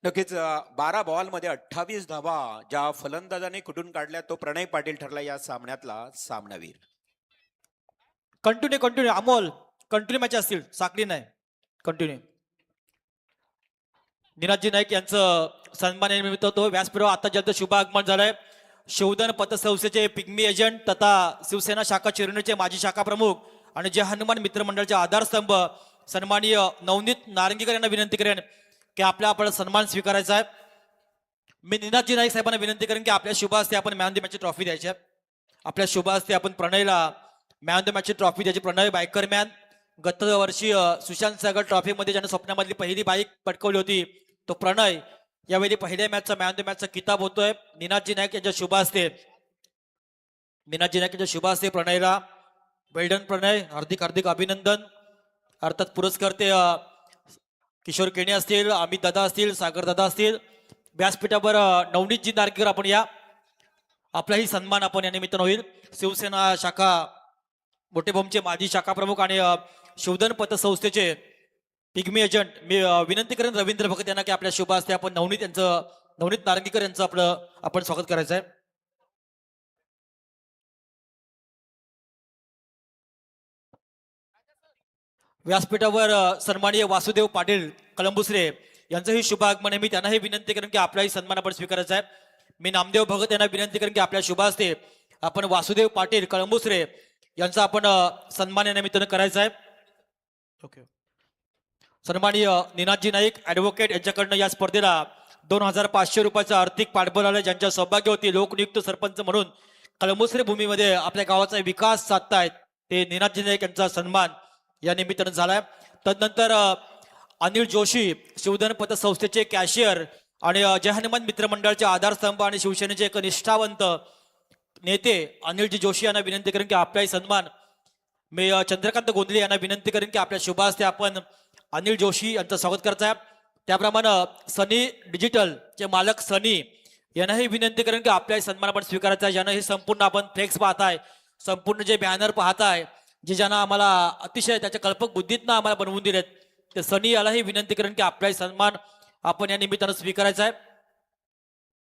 नक्कीच 12 बॉलमध्ये 28 धावा ज्या फलंदाजाने कुठून काढल्या तो प्रणय पाटील ठरला या सामन्यातला सामनावीर. Continue continue Amol continue match असतील साखळी नाही कंटिन्यू. निनादजी नाईक यांचं सन्मानानिमित्त तो व्यासपीठावर आता जलद शुभ आगमन झालंय. शिवधन पतसंस्थेचे पिग्मी एजंट तथा शिवसेना शाखा चिरवणीचे माजी शाखा प्रमुख आणि जे हनुमान मित्र मंडळाचे आधारस्तंभ सन्माननीय नवनीत नारंगीकर यांना विनंती करेन की आपला सन्मान स्वीकारायचा आहे. मी निनादजी नाईक साहेबांना विनंती करेन की आपल्या शुभ हस्ते आपण मॅन ऑफ द मॅचची ट्रॉफी द्यायची आहे. आपल्या शुभ हस्ते आपण प्रणयला मॅन ऑफ द मॅचची ट्रॉफी द्यायची. प्रणय बायकर मॅन गत वर्षी सुशांत सागर ट्रॉफीमध्ये ज्याने स्वप्नामधली पहिली बाईक पटकवली होती तो प्रणय यावेळी पहिल्या मॅचचा मॅन ऑफ द मॅचचा किताब होतोय निनादजी नाईक यांच्या शुभ हस्ते. निनादजी नाईक यांच्या शुभ हस्ते प्रणयला वेल्डन प्रणय हार्दिक हार्दिक अभिनंदन. अर्थात पुरस्कर्ते किशोर केणी असतील, अमित दादा असतील, सागर दादा असतील. व्यासपीठावर नवनीतजी नारकीकर आपण या. आपलाही सन्मान आपण या निमित्तानं होईल. शिवसेना शाखा मोठे भोमचे माजी शाखा प्रमुख आणि शिवधन पतसंस्थेचे पिग्मी एजंट मी विनंती करेन रवींद्र भगत यांना की आपल्या शुभ हस्ते आपण नवनीत नारंगीकर यांचं आपण स्वागत करायचं आहे. व्यासपीठावर सन्माननीय वासुदेव पाटील कलंबुसरे यांचंही शुभ आगमन आहे. मी त्यांनाही विनंती करेन की आपलाही सन्मान आपण स्वीकारायचा आहे. मी नामदेव भगत यांना विनंती करेन की आपल्या शुभ हस्ते आपण वासुदेव पाटील कळंबुसरे यांचा आपण सन्मान या निमित्तानं करायचा आहे. ओके. सन्माननीय निनादजी नाईक ऍडव्होकेट यांच्याकडनं या स्पर्धेला 2500 रुपयाचं आर्थिक पाठबळ आलं. ज्यांच्या सौभाग्य होती लोकनियुक्त सरपंच म्हणून कळंबुसरे भूमीमध्ये आपल्या गावाचा विकास साधतायत ते निनादजी नाईक यांचा सन्मान या निमित्तानं झालाय. तदनंतर अनिल जोशी शिवधन पतसंस्थेचे कॅशियर आणि जय हनुमान मित्र मंडळाचे आधारस्तंभ आणि शिवसेनेचे एक निष्ठावंत नेते अनिलजी जोशी यांना विनंती करेन की आपलाही सन्मान. मी चंद्रकांत गोंधळे यांना विनंती करेन की आपल्या शुभ हस्ते आपण अनिल जोशी यांचं स्वागत करायचं आहे. त्याप्रमाणे सनी डिजिटलचे मालक सनी यांनाही विनंती करेन की आपल्याही सन्मान आपण स्वीकारायचा आहे. ज्यांना हे संपूर्ण आपण फ्लेक्स पाहताय, संपूर्ण जे बॅनर पाहताय, जे ज्यांना आम्हाला अतिशय त्याच्या कल्पक बुद्धीतनं आम्हाला बनवून दिलेत ते सनी यालाही विनंती करेन की आपलाही सन्मान आपण या निमित्तानं स्वीकारायचा आहे.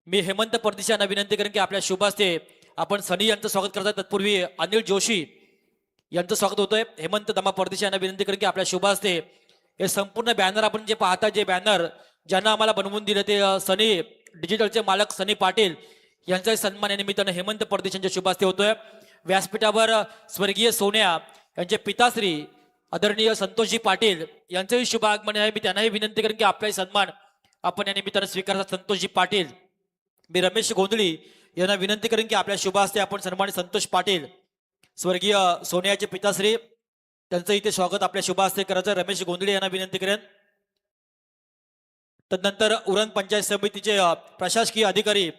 मी हेमंत परदेशी यांना विनंती करेन की आपल्या शुभ हस्ते आपण सनी यांचं स्वागत करताय. तत्पूर्वी अनिल जोशी यांचं स्वागत होतंय. हेमंत दमा परदेशी यांना विनंती करेन की आपल्या शुभ हस्ते हे संपूर्ण बॅनर आपण जे पाहता जे बॅनर ज्यांना आम्हाला बनवून दिले ते सनी डिजिटलचे मालक सनी पाटील यांचाही सन्मान या निमित्तानं हेमंत परदेशी यांच्या शुभ हस्ते होतोय. व्यासपीठावर स्वर्गीय सोन्या यांचे पिताश्री आदरणीय संतोषजी पाटील यांचंही शुभ आगमन आहे. मी त्यांनाही विनंती करेन की आपलाही सन्मान आपण या निमित्तानं स्वीकारता. संतोषजी पाटील. मी रमेश गोंधळी यांना विनंती करेन की आपल्या शुभ हस्ते आपण सन्मानित संतोष पाटील स्वर्गीय सोन्याचे पिताश्री त्यांचं इथे स्वागत आपल्या शुभ हस्ते करायचं. रमेश गोंधळे यांना विनंती करेन. तदनंतर उरण पंचायत समितीचे प्रशासकीय अधिकारी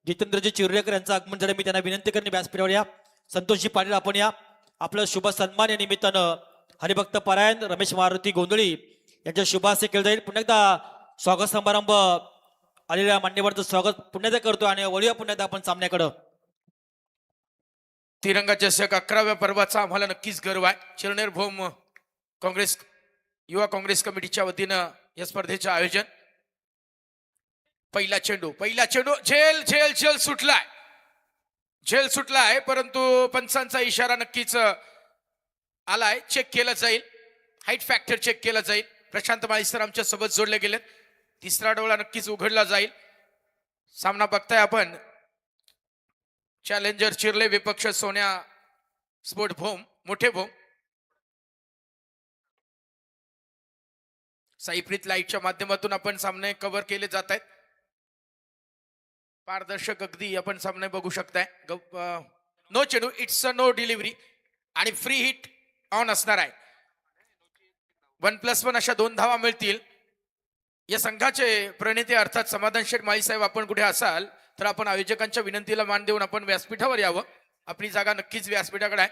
जितेंद्रजी चिर्रेकर यांचं आगमन झालं. मी त्यांना विनंती करेन व्यासपीठावर या. संतोषजी पाटील आपण या. आपलं शुभ सन्मान या निमित्तानं हरिभक्त परायण रमेश मारुती गोंधळी यांच्या शुभ हस्ते केलं जाईल. पुन्हा एकदा स्वागत समारंभ आलेल्या मान्यवरचं स्वागत पुन्हा एकदा करतो आणि वळूया पुन्हा एकदा आपण सामन्याकडं. तिरंगा चषक 11व्या पर्वाचा आम्हाला नक्कीच गर्व आहे. चिरनेर भोम काँग्रेस युवा काँग्रेस कमिटीच्या वतीनं या स्पर्धेचं आयोजन. पहिला चेंडू झेल झेल झेल सुटलाय. झेल सुटलाय परंतु पंचांचा इशारा नक्कीच आलाय. चेक केला जाईल. हाईट फॅक्टर चेक केला जाईल. प्रशांत माळीसर आमच्या सोबत जोडले गेलेत. तिसरा डोळा नक्कीच उघडला जाईल. सामना बघताय आपण. चॅलेंजर चिरले विपक्ष सोन्या स्पोर्ट भोम मोठे भोम. साईप्रीत लाईटच्या माध्यमातून आपण सामने कव्हर केले जात आहेत. पारदर्शक अगदी आपण सामने बघू शकताय. नो चेंडू इट्स अ नो डिलिव्हरी आणि फ्री हिट ऑन असणार आहे. 1+1 अशा 2 धावा मिळतील. या संघाचे प्रणेते अर्थात समाधान शेठ माळी साहेब आपण कुठे असाल तर आपण आयोजकांच्या विनंतीला मान देऊन आपण व्यासपीठावर यावं. आपली जागा नक्कीच व्यासपीठाकडे आहे.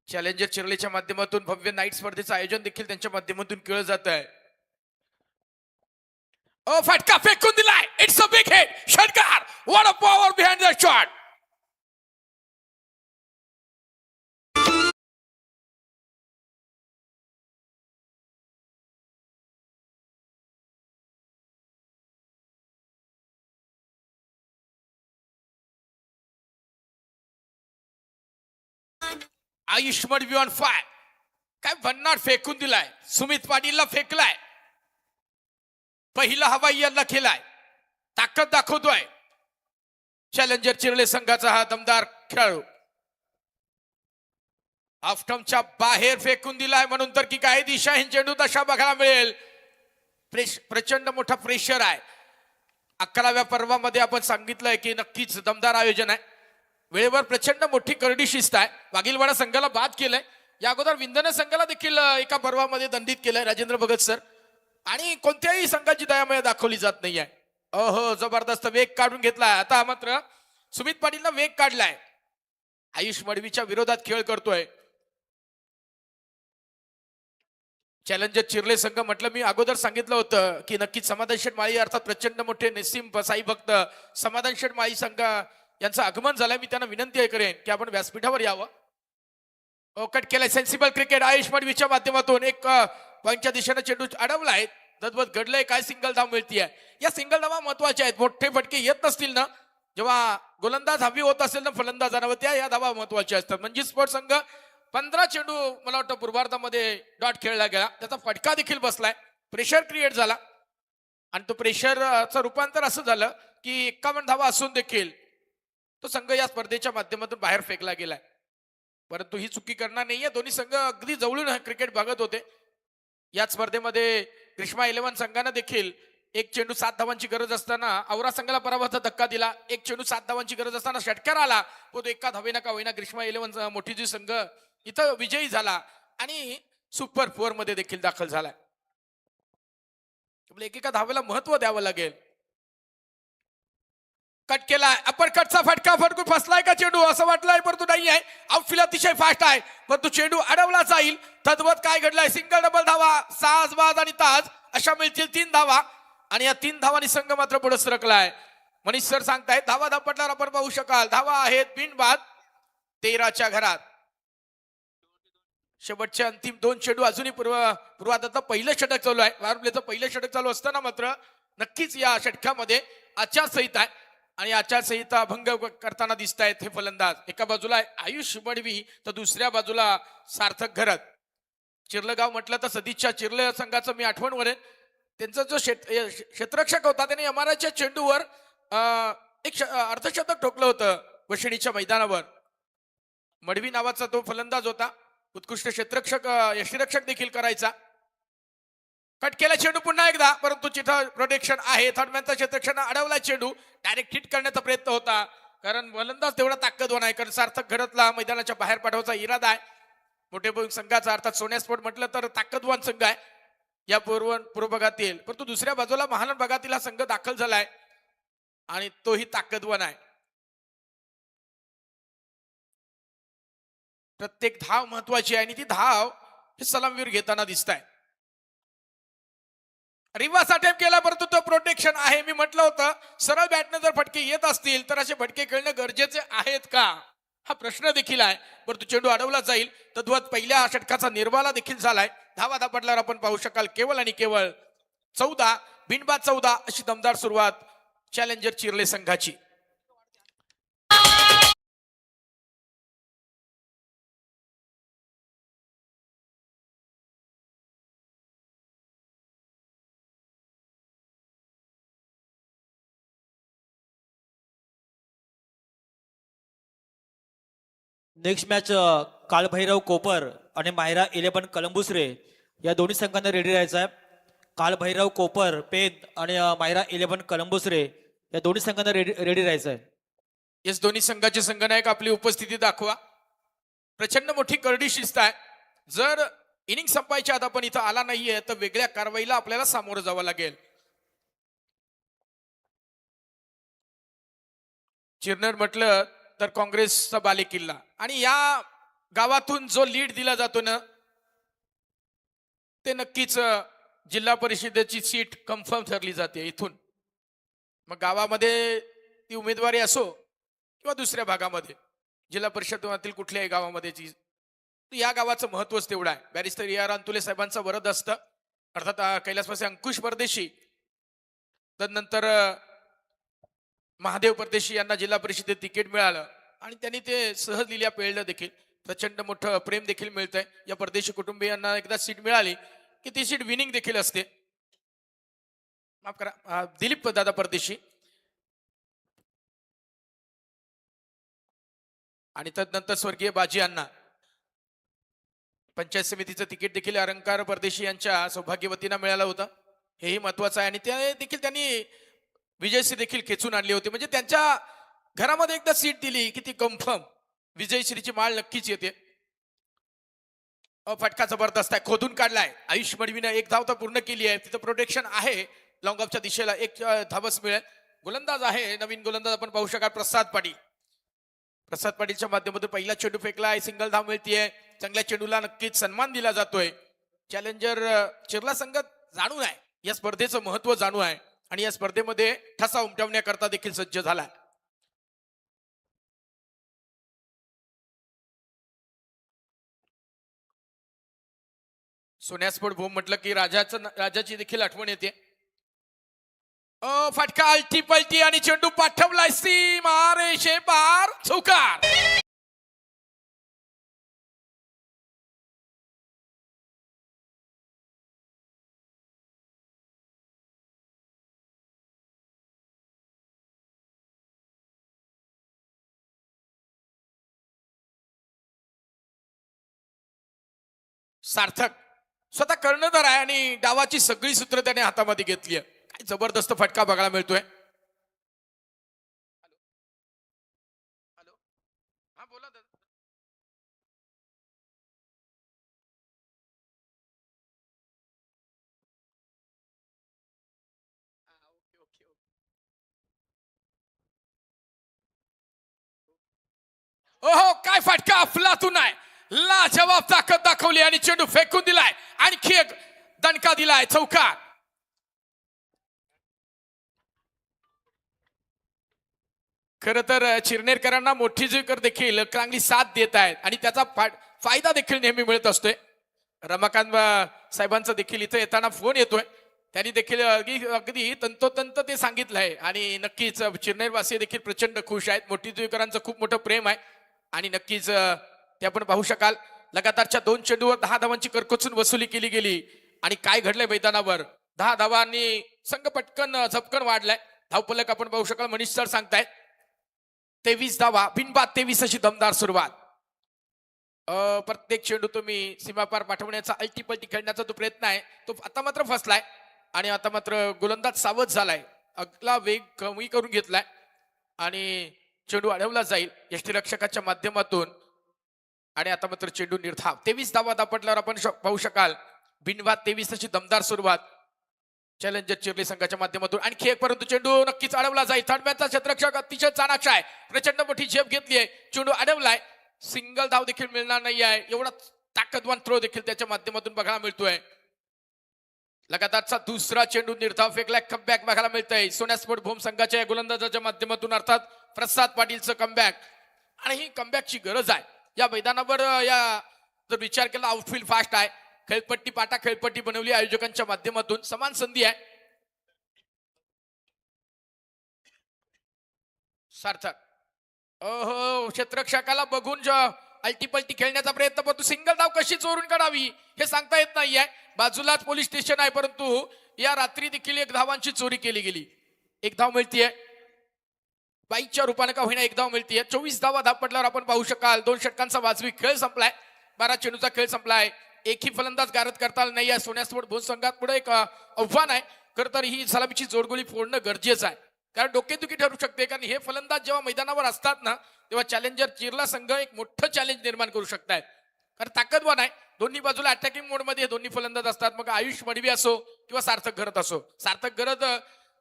चॅलेंजर चिरलेच्या माध्यमातून भव्य नाईट स्पर्धेचं आयोजन देखील त्यांच्या माध्यमातून केलं जात आहे. फटका फेकून दिलाय. It's a big hit. षटकार. What a power behind the shot. Ayush Madvi on fire. काय भन्नाट फेकून दिलाय. सुमित पाटीलला फेकलाय. पहिला हवाई यांना केलाय. ताकद दाखवतोय चॅलेंजर चिरले संघाचा हा दमदार खेळाडू. ऑफटमच्या बाहेर फेकून दिलाय म्हणून तर की काही दिशाहीन चेंडू तशा बघायला मिळेल. प्रचंड मोठा प्रेशर आहे. 11व्या पर्वामध्ये आपण सांगितलंय की नक्कीच दमदार आयोजन आहे. वेळेवर प्रचंड मोठी करडी शिस्त आहे. वाघीलवाडा संघाला बाद केलंय. या अगोदर विंधने संघाला देखील एका पर्वामध्ये दंडित केलंय राजेंद्र भगत सर. आणि कोणत्याही संघाची दयामय दाखवली जात नाहीये. अहो जबरदस्त वेग काढून घेतलाय. आता मात्र सुमित पाटीलनं वेग काढलाय. आयुष मडवीच्या विरोधात खेळ करतोय. चॅलेंजर चिरले संघ म्हटलं मी अगोदर सांगितलं होतं की नक्कीच समाधान शेठ माळी अर्थात प्रचंड मोठे निस्सिम साई भक्त समाधान शेठ माळी संघ यांचं आगमन झालंय. मी त्यांना विनंती करेन की आपण व्यासपीठावर यावं. कट केलाय सेन्सिबल क्रिकेट आयुष मडवीच्या माध्यमातून एक पॉईंटच्या दिशेने चेंडू अडवलाय. ददवत घडलंय. काय सिंगल धाव मिळतीये. या सिंगल धावा महत्वाच्या आहेत. मोठे फटके येत नसतील ना जेव्हा गोलंदाज हवी होत असेल ना फलंदाजांवर त्या या धावा महत्वाच्या असतात. म्हणजे स्पोर्ट संघ 15 चेंडू मला वाटतं पूर्वार्धामध्ये डॉट खेळला गेला. त्याचा फटका देखील बसलाय. प्रेशर क्रिएट झाला आणि तो प्रेशरचं रूपांतर असं झालं की 51 धावा असून देखील तो संघ या स्पर्धेच्या माध्यमातून बाहेर फेकला गेलाय. परंतु ही चुकी करणार नाहीये. दोन्ही संघ अगदी जवळून क्रिकेट बघत होते. या स्पर्धेमध्ये ग्रीष्मा 11 संघानं देखील एक चेंडू 7 धावांची गरज असताना औरा संघाला पराभवाचा धक्का दिला. एक चेंडू 7 धावांची गरज असताना षटकार आला. तो एका धावेनं का होईना ग्रीष्मा 11 मोठी जी संघ इथं विजयी झाला आणि सुपर 4 मध्ये देखील दाखल झालाय. एकेका धावेला महत्व द्यावं लागेल. कट केलाय. अपर कटचा फटका फटकून फसलाय का चेंडू असं वाटलंय परंतु नाही आहे. आउटफील्ड अतिशय फास्ट आहे परंतु चेंडू अडवला जाईल. तद्वत काय घडलंय. सिंगल डबल धावा साज बाद आणि ताज अशा मिळतील 3 धावा आणि या 3 धावांनी संघ मात्र पुढे सरकलाय. मनीष सर सांगतायत धावा धापटल्यावर आपण पाहू शकाल. धावा आहेत बिनबाद 13च्या घरात. शेवटचे अंतिम 2 चेंडू अजूनही पूर्वार्धातलं पहिलं षटक चालू आहे. पॉवर प्लेचं पहिलं षटक चालू असताना मात्र नक्कीच या षटकामध्ये आचारसंहिता आहे आणि आचारसंहिता भंग करताना दिसत आहेत हे फलंदाज. एका बाजूला आयुष मडवी तर दुसऱ्या बाजूला सार्थक घरत. चिर्लगाव म्हटलं तर सदिच्छा चिर्ले संघाचं मी आठवण करेन. त्यांचा जो क्षेत्ररक्षक होता त्याने एमआरआयच्या चेंडूवर एक अर्धशतक ठोकलं होतं वशिणीच्या मैदानावर. मडवी नावाचा तो फलंदाज होता. उत्कृष्ट क्षेत्ररक्षक यष्टीरक्षक देखील करायचा. कट केला चेंडू पुन्हा एकदा परंतु तिथं प्रोटेक्शन आहे. थर्डमॅनचा क्षेत्ररक्षण अडवला चेंडू. डायरेक्ट हिट करण्याचा प्रयत्न होता कारण फलंदाज तेवढा ताकदवान आहे. कारण सार्थक घरातला मैदानाच्या बाहेर पाठवायचा इरादा आहे. मोठे संघाचा अर्थात सोन्या स्पोर्ट म्हटलं तर ताकदवान संघ आहे या पूर्व भागातील. परंतु दुसऱ्या बाजूला महान भागातील हा संघ दाखल झालाय आणि तोही ताकदवान आहे. प्रत्येक धाव महत्वाची आहे आणि ती धाव हे सलामवीर घेताना दिसत आहे. रिव्हर्स अटेम्प्ट केला परंतु तो प्रोटेक्शन आहे. मी म्हटलं होतं सरळ बॅटने जर फटके येत असतील तर असे फटके खेळणे गरजेचे आहेत का हा प्रश्न देखील आहे. परंतु चेंडू अडवला जाईल. तद्वत पहिल्या षटकाचा निर्वाला देखील झालाय. धावा धापटल्यावर आपण पाहू शकाल केवळ आणि केवळ 14 बिनबाद 14 अशी दमदार सुरुवात चॅलेंजर चिर्ले संघाची. नेक्स्ट मॅच कालभैरव कोपर आणि मायरा 11 कलंबुसरे या दोन्ही संघांना रेडी राहायचं आहे. कालभैरव कोपर पेन आणि मायरा 11 कलंबुसरे या दोन्ही संघांना रेडी राहायचं आहे. येस दोन्ही संघाचे संघनायक आपली उपस्थिती दाखवा. प्रचंड मोठी करडी शिस्त आहे. जर इनिंग संपायच्या आत आपण इथं आला नाहीये तर वेगळ्या कारवाईला आपल्याला सामोरं जावं लागेल. चिरनर म्हटलं तर काँग्रेसचा बालेकिल्ला आणि या गावातून जो लीड दिला जातो ना ते नक्कीच जिल्हा परिषदेची सीट कन्फर्म ठरली जाते इथून. मग गावामध्ये ती उमेदवारी असो किंवा दुसऱ्या भागामध्ये जिल्हा परिषदेतील कुठल्याही गावामध्ये या गावाचं महत्वच तेवढं आहे. बॅरिस्टर AR अंतुले साहेबांचा वरद असतं. अर्थात कैलासवासी अंकुश परदेशी तदनंतर महादेव परदेशी यांना जिल्हा परिषदेत तिकीट मिळालं आणि त्यांनी ते सहज लिहिल्या पेळलं देखील. प्रचंड मोठं प्रेम देखील मिळतंय. या परदेशी कुटुंबियांना एकदा सीट मिळाली की ती सीट विनिंग देखील असते. माफ करा, दिलीप दादा परदेशी. आणि तदनंतर स्वर्गीय बाजी अण्णा. पंचायत समितीचं तिकीट देखील अलंकार परदेशी यांच्या सौभाग्यवतींना मिळालं होतं. हेही महत्वाचं आहे आणि ते देखील त्यांनी विजयश्री देखील खेचून आणली होती. म्हणजे त्यांच्या घरामध्ये एकदा सीट दिली की ती कन्फर्म विजयश्रीची माळ नक्कीच येते. फटका जबरदस्त आहे, खोदून काढलाय. आयुष मडवीनं एक धाव तर पूर्ण केली आहे. तिथं प्रोटेक्शन आहे. लॉंग ऑफच्या दिशेला एक धावच मिळेल. गोलंदाज आहे नवीन गोलंदाज आपण पाहू शकाल प्रसाद पाटील. प्रसाद पाटीलच्या माध्यमातून पहिला चेंडू फेकलाय, सिंगल धाव मिळतीये. चांगल्या चेंडूला नक्कीच सन्मान दिला जातोय. चॅलेंजर चिरला संघ जाणून आहे, या स्पर्धेचं महत्व जाणून आहे आणि या स्पर्धेमध्ये ठसा उमटवण्याकरता देखील सज्ज झाला. सोन्यास्फोट भूम म्हटलं की राजाची देखील आठवण येते. फटका अलटी पलटी आणि चेंडू पाठवलाय सीमा रेषे पार, चौकार. सार्थक स्वतः कर्णधार आहे आणि डावाची सगळी सूत्र त्याने हातामध्ये घेतली आहे. काय जबरदस्त फटका बघायला मिळतोय. हॅलो, हा बोला दादा. Okay okay okay. ओहो, काय फटका अफलातून आहे. लाजवाब ताकद दाखवली आणि चेंडू फेकून दिलाय. आणखी एक दणका दिलाय, चौकार. खर तर चिरनेरकरांना मोठी जुईकर देखील चांगली साथ देत आहेत आणि त्याचा फायदा देखील नेहमी मिळत असतोय. रमाकांत साहेबांचा देखील इथे येताना फोन येतोय. त्यांनी देखील अगदी तंतोतंत ते सांगितलंय आणि नक्कीच चिरनेरवासी देखील प्रचंड खुश आहेत. मोठी जुईकरांचं खूप मोठं प्रेम आहे आणि नक्कीच ते आपण पाहू शकाल. लगातारच्या 2 चेंडूवर 10 धावांची करकोचून वसुली केली गेली आणि काय घडलंय मैदानावर. 10 धावांनी संघ पटकन झपकन वाढलाय. धावफलक आपण पाहू शकाल, मनीष सर सांगतायत 23 धावा, बिनबाद 23 अशी दमदार सुरुवात. प्रत्येक चेंडू तुम्ही सीमापार पाठवण्याचा अल्टीपल्टी खेळण्याचा तो प्रयत्न आहे, तो आता मात्र फसलाय आणि आता मात्र गोलंदाज सावध झालाय. अगला वेग कमी करून घेतलाय आणि चेंडू अडवला जाईल यष्टीरक्षकाच्या माध्यमातून आणि आता मात्र चेंडू निर्धाव. 23 धावा दापटल्यावर आपण पाहू शकाल बिनबाद 23 अशी दमदार सुरुवात चॅलेंजर चिरली संघाच्या माध्यमातून. आणखी एक, परंतु चेंडू नक्कीच अडवला जाईल. थर्ड मॅचचा क्षेत्ररक्षक अतिशय चाणाक्ष आहे, प्रचंड मोठी झेप घेतली आहे, चेंडू अडवलाय. सिंगल धाव देखील मिळणार नाही आहे. एवढा ताकदवान थ्रो देखील त्याच्या माध्यमातून बघायला मिळतोय. लगातारचा दुसरा चेंडू निर्धाव फेकलाय. कमबॅक बघायला मिळतंय सोन्यास्फोट भूम संघाच्या गोलंदाजाच्या माध्यमातून, अर्थात प्रसाद पाटीलचं कमबॅक. आणि ही कमबॅकची गरज आहे या मैदानावर. या जर विचार केला आउटफील्ड फास्ट आहे, खेळपट्टी पाटा खेळपट्टी बनवली आयोजकांच्या माध्यमातून, समान संधी आहे. सार्थक ओहो, क्षेत्ररक्षकाला बघून अल्टीपल्टी खेळण्याचा प्रयत्न, परंतु सिंगल धाव कशी चोरून काढावी हे सांगता येत नाहीये. बाजूलाच पोलीस स्टेशन आहे, परंतु या रात्री देखील 1 धावांची चोरी केली गेली. 1 धाव मिळतीये, बाईकच्या रूपाने का होईना 1 धाव मिळतीये. 24 धावा धापटल्यावर आपण पाहू शकाल 2 षटकांचा वाजवी खेळ संपलाय. 12 चेंडूचा खेळ संपलाय. एकही फलंदाज गारद करता आला नाही. सोन्यास्फोट भूम संघात पुढे एक आव्हान आहे. खरं तर ही सलामीची जोडगोळी फोडणं गरजेचं आहे, कारण डोकेदुखी ठरू शकते. कारण हे फलंदाज जेव्हा मैदानावर असतात ना, तेव्हा चॅलेंजर चिरला संघ एक मोठं चॅलेंज निर्माण करू शकतायत. कारण ताकदवान आहे, दोन्ही बाजूला अटॅकिंग मोडमध्ये दोन्ही फलंदाज असतात. मग आयुष मडवी असो किंवा सार्थक घरत असो. सार्थक घरत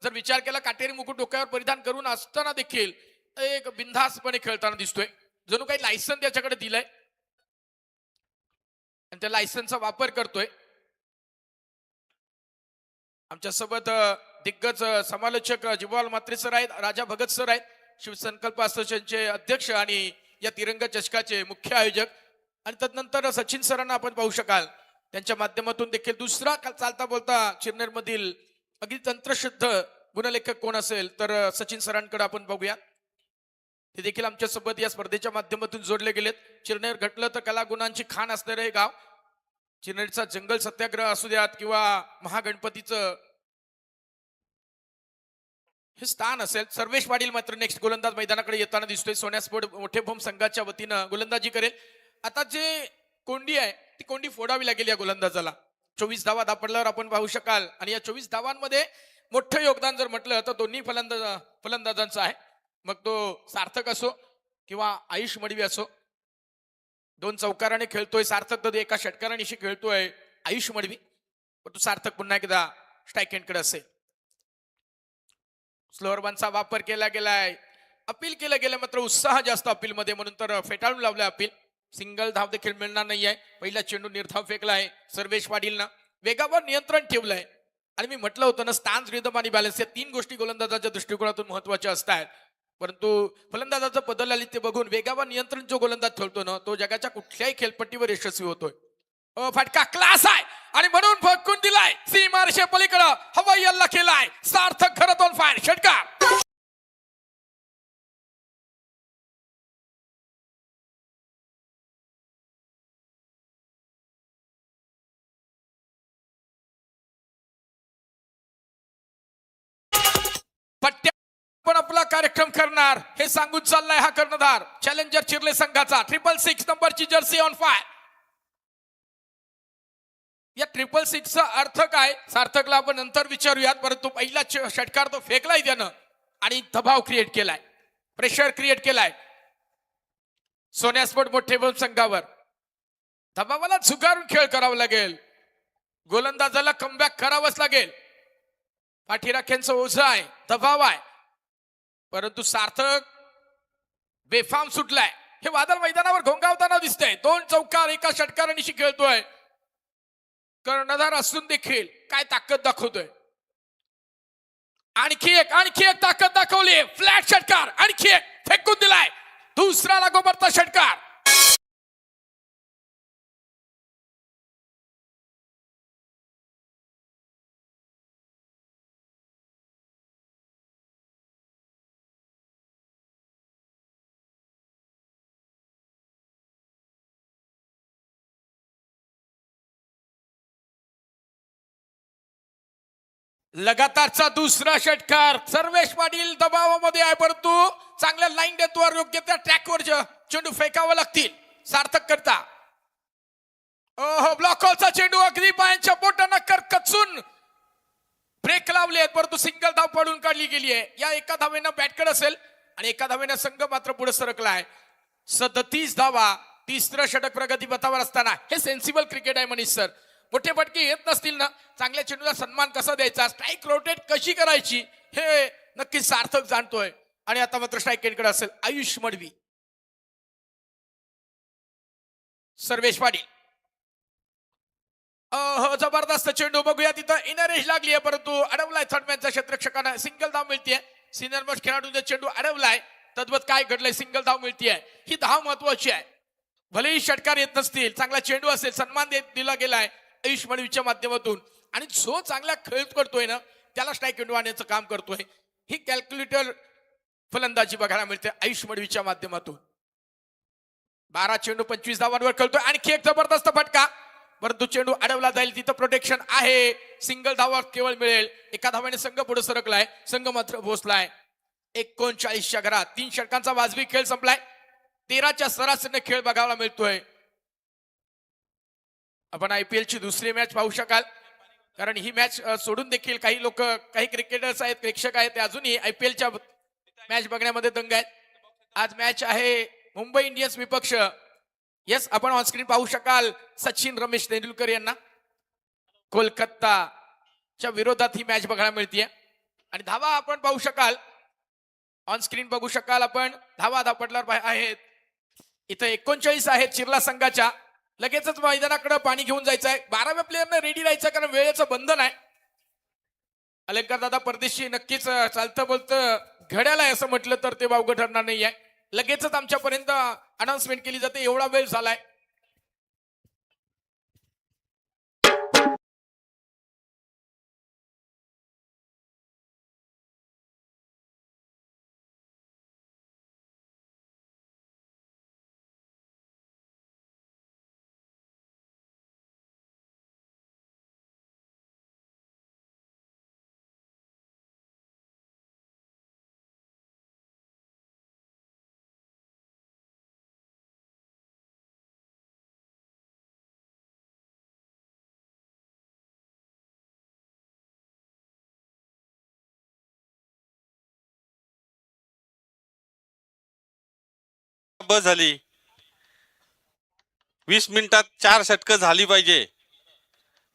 जर विचार केला काटेरी मुकुट डोक्यावर परिधान करून असताना देखील एक बिनधास्तपणे खेळताना दिसतोय. जणू काही लायसन त्याच्याकडे दिलंय आणि त्या लायसनचा वापर करतोय. आमच्या सोबत दिग्गज समालोचक जिवाल म्हात्रे सर आहेत, राजा भगत सर आहेत, शिवसंकल्प असोसिएशनचे अध्यक्ष आणि या तिरंगा चषकाचे मुख्य आयोजक. आणि तदनंतर सचिन सरांना आपण पाहू शकाल, त्यांच्या माध्यमातून देखील दुसरा चालता बोलता चिरनेर मधील अगदी तंत्रशुद्ध गुणलेखक कोण असेल तर सचिन सरांकडे आपण बघूया. ते देखील आमच्यासोबत या स्पर्धेच्या माध्यमातून जोडले गेलेत. चिरनेर घटलं तर कला गुणांची खाण असणारे हे गाव. चिरनेरचा जंगल सत्याग्रह असू द्यात किंवा महागणपतीचं हे स्थान असेल. सर्वेश पाटील मात्र नेक्स्ट गोलंदाज मैदानाकडे येताना दिसतोय. सोन्या स्पोर्ट मोठे भूम संघाच्या वतीनं गोलंदाजी करेल. आता जे कोंडी आहे ती कोंडी फोडावी लागेल या गोलंदाजाला. 24 धावा दापडल्यावर आपण पाहू शकाल आणि या 24 धावांमध्ये मोठं योगदान जर म्हटलं तर दोन्ही फलंदाजांचं आहे. मग तो सार्थक असो किंवा आयुष मडवी असो. 2 चौकाराने खेळतोय सार्थक, तर एका षटकारानिशी खेळतोय आयुष मडवी. पण तो सार्थक पुन्हा एकदा स्ट्राईक एंडकडे असेल. स्लोअर बनचा वापर केला गेलाय. अपील केलं गेलं मात्र उत्साह जास्त अपील मध्ये, म्हणून तर फेटाळून लावलाय अपील. सिंगल धाव देखील मिळणार नाहीये. पहिला चेंडू निर्धाव फेकलाय सर्वेश पाटीलनं. वेगावर नियंत्रण ठेवलंय. आणि मी म्हटलं होतं ना, स्टान्स, रिदम आणि बॅलन्स या 3 गोष्टी गोलंदाजाच्या दृष्टिकोनातून महत्वाच्या असतात. परंतु फलंदाजाचं बदल ते बघून वेगावर नियंत्रण जो गोलंदाज ठेवतो ना, तो जगाच्या कुठल्याही खेळपट्टीवर यशस्वी होतोय. फटका क्लास आहे आणि म्हणून फटकून दिलाय. सीमारेषे पलीकडे हवाई हल्ला केलाय सार्थक. खरं 2 फायर षटकार. पट्ट्या पण आपला कार्यक्रम करणार हे सांगून चाललाय हा कर्णधार चॅलेंजर चिरले संघाचा. 666 नंबरची जर्सी ऑन फायर. या 666 चा अर्थ काय सार्थकला आपण नंतर विचारूयात, परंतु पहिला षटकार तो फेकलाय त्यानं आणि दबाव क्रिएट केलाय, प्रेशर क्रिएट केलाय सोन्या स्पोर्ट मोठे भूम संघावर. दबावाला झुगारून खेळ करावा लागेल. गोलंदाजाला कमबॅक करावंच लागेल. पाठीराख्यांचं ओझं आहे, दबाव आहे, परंतु सार्थक बेफाम सुटलाय. हे वादळ मैदानावर घोंगावताना दिसतंय. 2 चौकार एका षटकारानिशी खेळतोय. कर्णधार असून देखील काय ताकद दाखवतोय. आणखी एक ताकद दाखवली. फ्लॅट षटकार, आणखी एक फेकून दिलाय. दुसरा लागोपाठचा षटकार. लगातारचा दुसरा षटकार. सर्वेश पाटील दबावामध्ये आहे, परंतु चांगल्या लाईन डेथवर योग्य त्या ट्रॅकवर चेंडू फेकावा लागतील सार्थक करता. ब्लॉक हॉलचा चेंडू अगदी पायांच्या बोटांना करकचून ब्रेक लावले आहेत, परंतु सिंगल धाव पडून काढली गेली आहे. या एका धावेनं बॅटकड असेल आणि एका धावेनं संघ मात्र पुढे सरकलाय. 37 धावा. तिसरं षटक प्रगतीपथावर असताना हे सेन्सिबल क्रिकेट आहे मनीष सर. मोठे फटके येत नसतील ना, चांगल्या चेंडूला सन्मान कसा द्यायचा, स्ट्राईक रोटेट कशी करायची हे नक्कीच सार्थक जाणतोय. आणि आता मात्र स्ट्राईक एंडकडे असेल आयुष मडवी. सर्वेश पाटील. जबरदस्त चेंडू बघूया. तिथं इनर एज लागली आहे, परंतु अडवलाय थर्डमॅनच्या क्षेत्ररक्षकांना. सिंगल धाव मिळतीये. सिनियर मोस्ट खेळाडूने चेंडू अडवलाय. तद्वत काय घडलंय, सिंगल धाव मिळतीये. ही धाव महत्वाची आहे. भलेही षटकार येत नसतील, चांगला चेंडू असेल, सन्मान दिला गेलाय आयुष मडवीच्या माध्यमातून. आणि जो चांगला खेळ करतोय ना त्याला स्ट्राईक एंड आणण्याचं काम करतोय. ही कॅल्क्युलेटर फलंदाजी बघायला मिळते आयुष मडवीच्या माध्यमातून. 12 चेंडू 25 धावांवर खेळतोय. आणखी एक जबरदस्त फटका, परंतु चेंडू अडवला जाईल. तिथं प्रोटेक्शन आहे. सिंगल धावा केवळ मिळेल. एका धावाने संघ पुढे सरकलाय. संघ मात्र पोहोचलाय 39च्या घरात. 3 षटकांचा वाजवी खेळ संपलाय. 13च्या सरासरीने खेळ बघायला मिळतोय. आपण IPL ची दुसरी मॅच पाहू शकाल, कारण ही मॅच सोडून देखील काही लोक, काही क्रिकेटर्स आहेत, प्रेक्षक आहेत, ते अजूनही IPL च्या मॅच बघण्यामध्ये दंग आहेत. आज मॅच आहे मुंबई इंडियन्स विपक्ष. येस, आपण ऑन स्क्रीन पाहू शकाल सचिन रमेश तेंडुलकर यांना. कोलकाताच्या विरोधात ही मॅच बघायला मिळते. आणि धावा आपण पाहू शकाल, ऑन स्क्रीन बघू शकाल आपण. धावा धापटल्यावर आहेत इथं 39 आहेत चिरला संघाच्या. लगेचच मैदानाकडे पाणी घेऊन जायचं आहे. 12व्या प्लेयरने रेडी राहायचं, कारण वेळेचं बंधन आहे. अलंकार दादा परदेशी नक्कीच चालतं बोलतं घड्याला आहे असं म्हटलं तर ते वावगं ठरणार नाही आहे. लगेचच आमच्यापर्यंत अनाउन्समेंट केली जाते, एवढा वेळ झालाय. बस झाली. 20 मिनिटात 4 षटकं झाली पाहिजे.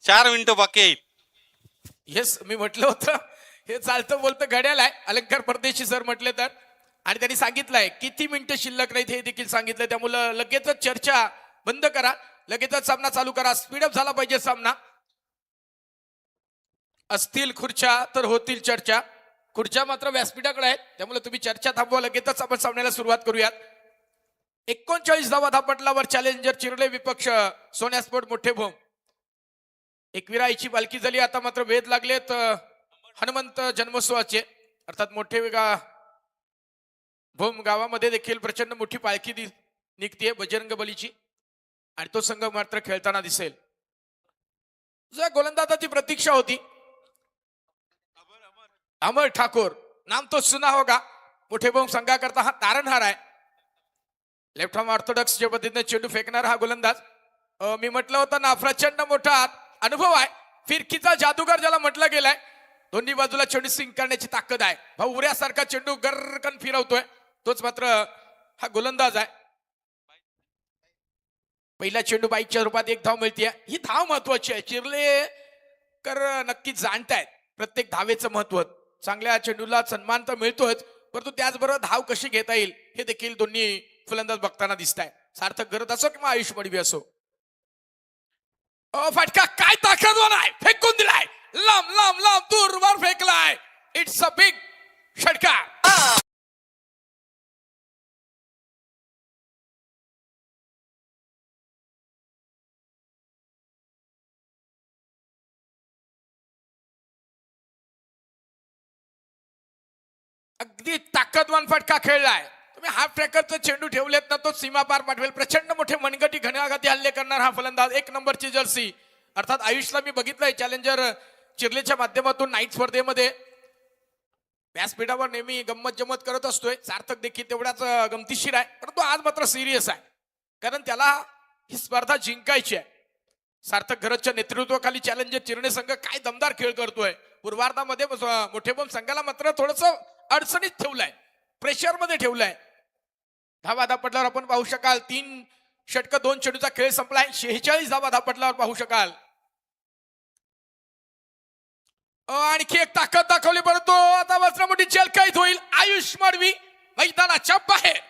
4 मिनिटं बाकी आहेत. येस, मी म्हटलं होतं हे चालतं बोलतं घड्याळ आहे. अलंकार परदेशी सर म्हटले तर, आणि त्यांनी सांगितलंय किती मिनिटं शिल्लक राहील हे देखील सांगितलं. त्यामुळं लगेचच चर्चा बंद करा, लगेचच सामना चालू करा. स्पीडअप झाला पाहिजे सामना. असतील खुर्च्या तर होतील चर्चा. खुर्च्या मात्र व्यासपीठाकडे आहेत, त्यामुळे तुम्ही चर्चा थांबवा. लगेचच आपण सामन्याला सुरुवात करूयात. 39 धावा धापटलावर चॅलेंजर चिरले विपक्ष सोन्या स्पोर्ट मोठे भोम. एकविराईची पालखी झाली. आता मात्र वेध लागलेत हनुमंत जन्मोत्सवाचे, अर्थात मोठे भोम गावामध्ये देखील प्रचंड मोठी पालखी निघतीये बजरंग बलीची, आणि तो संघ मात्र खेळताना दिसेल. जो गोलंदाजाची प्रतीक्षा होती अमर ठाकूर, नाम तो सुना होगा. मोठे भोम संघाकरता हा तारणहार आहे. लेफ्ट आर्म ऑर्थोडॉक्स च्या पद्धतीने चेंडू फेकणार हा गोलंदाज. मी म्हटलं होतं ना, प्रचंड मोठा अनुभव आहे. फिरकीचा जादूगर ज्याला म्हटलं गेलाय. दोन्ही बाजूला चेंडू स्विंग करण्याची ताकद आहे. भाऊ उऱ्यासारखा चेंडू गर्रकन फिरवतोय, तोच मात्र हा गोलंदाज आहे. पहिला चेंडू बाईकच्या रूपात एक धाव मिळते. ही धाव महत्वाची आहे. चिरलेकर नक्कीच जाणतायत प्रत्येक धावेचं महत्व. चांगल्या चेंडूला सन्मान तर मिळतोच, परंतु त्याचबरोबर धाव कशी घेता येईल हे देखील दोन्ही फलंदाज बघताना दिसत आहे. सार्थक गरज असो किंवा आयुष मडवी असो. फटका काय ताकदवान आहे, फेकून दिलाय लांब लांब लांब दूरवर फेकलाय. इट्स अ बिग षटकार. अगदी ताकदवान फटका खेळलाय. तुम्ही हाफ ट्रॅकरचं चेंडू ठेवलेत ना, तो सीमा पार पाठवेल. प्रचंड मोठे मनगटी घणाघाती हल्ले करणार हा फलंदाज. 1 नंबरची जर्सी, अर्थात आयुषला मी बघितलंय चॅलेंजर चिरलेच्या माध्यमातून नाईट स्पर्धेमध्ये व्यासपीठावर नेहमी गंमत जमत करत असतोय. सार्थक देखील तेवढाच गमतीशीर आहे, परंतु आज मात्र सिरियस आहे, कारण त्याला ही स्पर्धा जिंकायची आहे. सार्थक गरजच्या नेतृत्वाखाली चॅलेंजर चिरणे संघ काय दमदार खेळ करतोय. पूर्वार्धामध्ये मोठे बॉम्ब संघाला मात्र थोडस अडचणीत ठेवलाय, प्रेशर मध्ये ठेवलाय. धावा धापटल्यावर आपण पाहू शकाल 3 षटक 2 चेंडूचा खेळ संपलाय. 46 धावा धापटल्यावर पाहू शकाल. आणखी एक ताकद दाखवली, परंतु आता मात्र मोठी चलकाईत होईल. आयुष मडवी मैदानाच्या बाहेर.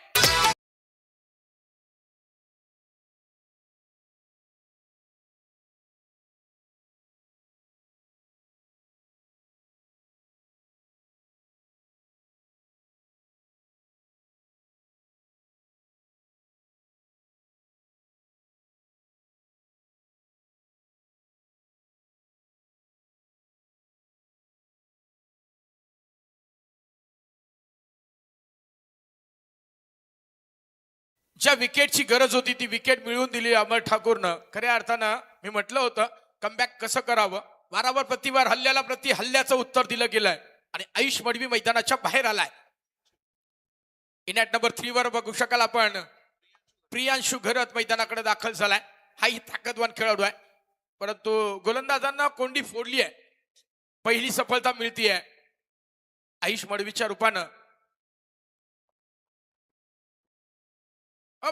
ज्या विकेटची गरज होती ती विकेट मिळवून दिली अमर ठाकूरनं. खऱ्या अर्थानं मी म्हटलं होतं कमबॅक कसं करावं. वारावर प्रतिवार हल्ल्याला प्रति हल्ल्याचं उत्तर दिलं गेलंय, आणि आयुष मडवी मैदानाच्या बाहेर आलाय. इनॅट नंबर 3 वर बघू शकाल आपण प्रियांशु घरत मैदानाकडे दाखल झालाय. हाही ताकदवान खेळाडू आहे, परंतु गोलंदाजांना कोंडी फोडली आहे. पहिली सफलता मिळतीये आयुष मडवीच्या रूपानं.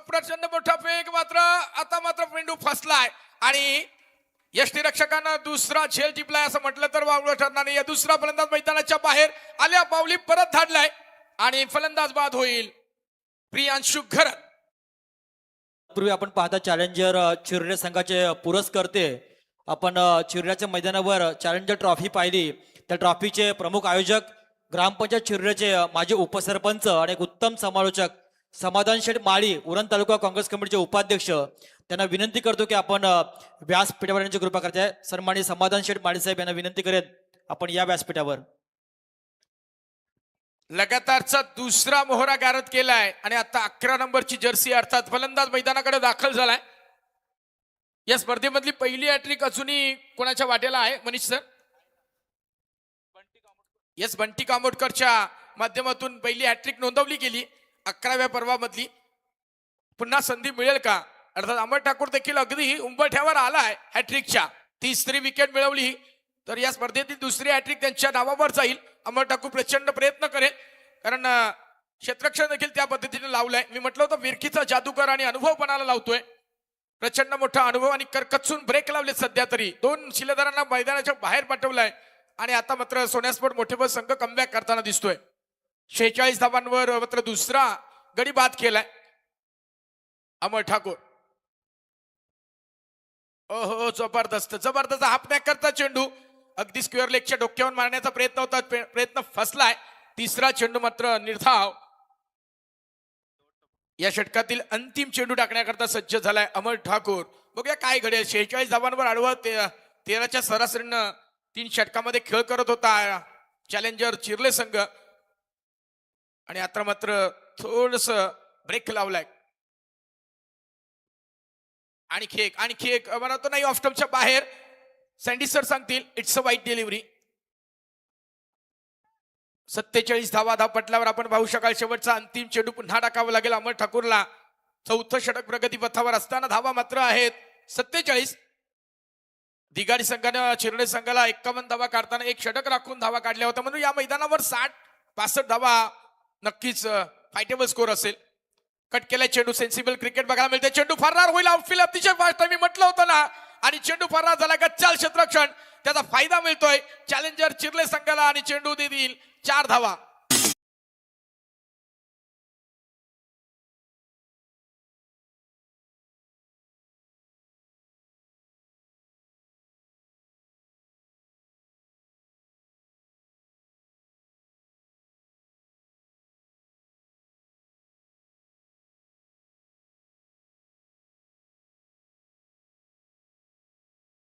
प्रचंड मोठा फेक, मात्र आता मात्र पेंडू फसलाय, आणि यष्टीरक्षकांना दुसरा झेल टिपलाय असं म्हटलं तर वावलं ठरणार नाही. दुसरा फलंदाज मैदानाच्या बाहेर आल्या पावली परत धाडलाय, आणि फलंदाज बाद होईल प्रियांशु घरत. पूर्वी आपण पाहता चॅलेंजर चिरले संघाचे पुरस्कर्ते आपण चिरल्याच्या मैदानावर चॅलेंजर ट्रॉफी पाहिली. त्या ट्रॉफीचे प्रमुख आयोजक ग्रामपंचायत चिरल्याचे माजी उपसरपंच आणि एक उत्तम समालोचक समाधान शेठ माळी, उरण तालुका काँग्रेस कमिटीचे उपाध्यक्ष. त्यांना विनंती करतो की आपण व्यासपीठावर यांची कृपा करताय. सन्माननीय समाधान शेठ माळी साहेब यांना विनंती करेन आपण या व्यासपीठावर. लगातारचा दुसरा मोहरा गारद केलाय, आणि आता 11 नंबरची जर्सी अर्थात फलंदाज मैदानाकडे दाखल झालाय. या स्पर्धेमधली पहिली हॅट्रिक अजूनही कोणाच्या वाट्याला आहे मनीष सर? येस, बंटी कामोडकरच्या माध्यमातून पहिली हॅट्रिक नोंदवली गेली 11व्या पर्वामधली. पुन्हा संधी मिळेल का? अर्थात अमर ठाकूर देखील अगदी उंबरठ्यावर आलाय हॅट्रिकच्या. 30 विकेट मिळवली तर या स्पर्धेतील दुसरी हॅट्रिक त्यांच्या नावावर जाईल. अमर ठाकूर प्रचंड प्रयत्न करेल, कारण क्षेत्ररक्षण देखील त्या पद्धतीने लावलंय. मी म्हटलं होतं विरकीचा जादूकर आणि अनुभवपणाला लावतोय. प्रचंड मोठा अनुभव आणि करकचून ब्रेक लावले. सध्या तरी 2 शिलेदारांना मैदानाच्या बाहेर पाठवलाय आणि आता मात्र सोन्यास्पोर्ट मोठेपद संघ कमबॅक करताना दिसतोय. 46 धावांवर मात्र दुसरा गडी बाद केलाय अमर ठाकूर. ओहो जबरदस्त जबरदस्त हाफबॅक करता चेंडू अगदी स्क्वेअर लेगच्या डोक्यावर मारण्याचा प्रयत्न होता. प्रयत्न फसलाय. तिसरा चेंडू मात्र निर्धाव. या षटकातील अंतिम चेंडू टाकण्याकरता सज्ज झालाय अमर ठाकूर. बघूया काय घडेल. 46 धावांवर आडवा 13च्या सरासरीनं 3 षटकामध्ये खेळ करत होता चॅलेंजर चिर्ले संघ आणि आता मात्र थोडस ब्रेक लावलाय. आणखी एक मला तो नाही ऑफ स्टंपच्या बाहेर. सँडी सर सांगतील इट्स अ वाईट डिलिव्हरी. 47 धावा पटलावर आपण पाहू शकाल. शेवटचा अंतिम चेंडू पुन्हा टाकावा लागेल अमर ठाकूरला. चौथं षटक प्रगती पथावर असताना धावा मात्र आहेत 47. दिगाडी संघानं चिरणे संघाला 51 धावा काढताना 1 षटक राखून धावा काढल्या होत्या. म्हणून या मैदानावर 60-65 धावा नक्कीच फायटेबल स्कोर असेल. कट केलाय चेंडू. सेन्सिबल क्रिकेट बघायला मिळते. चेंडू फरार होईल. आउटफील्ड अतिशय फास्ट मी म्हटलं होतं ना. आणि चेंडू फरार झाला. गच्चाल क्षेत्ररक्षण त्याचा फायदा मिळतोय चॅलेंजर चिर्ले संघाला आणि चेंडू देतील 4 धावा.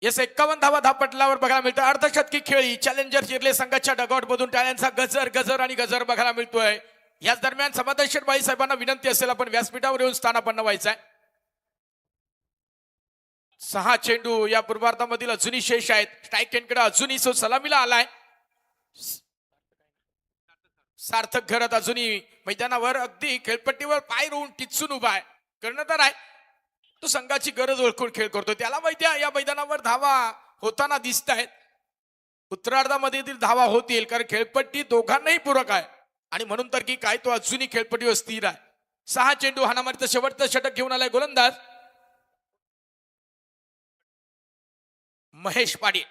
येस 51 धावा धापटलावर बघायला मिळतं. अर्धशतकी खेळी चॅलेंजर चिर्ले संघाच्या डगआउट मधून टाळ्यांचा गजर गजर आणि गजर बघायला मिळतोय. याच दरम्यान समाधान शेटबाई साहेबांना विनंती असेल आपण व्यासपीठावर येऊन स्थानापन्न व्हायचंय. 6 चेंडू या पूर्वार्धामधील अजूनही शेष आहेत. स्ट्राईक एंडकडे अजूनही सलामीला आलाय. सार्थक घरात अजूनही मैदानावर अगदी खेळपट्टीवर पाय रोवून टिचून उभा आहे. कर्णधार आहे तो संघाची गरज ओळखून खेळ करतो. त्याला माहिती आहे या मैदानावर धावा होताना दिसत आहेत. उत्तरार्धामध्ये धावा होतील कारण खेळपट्टी दोघांनाही पूरक आहे आणि म्हणून तर की काय तो अजूनही खेळपट्टीवर स्थिर आहे. 6 चेंडू हाणामारीचं शेवटचं षटक घेऊन आलाय गोलंदाज महेश पाटील.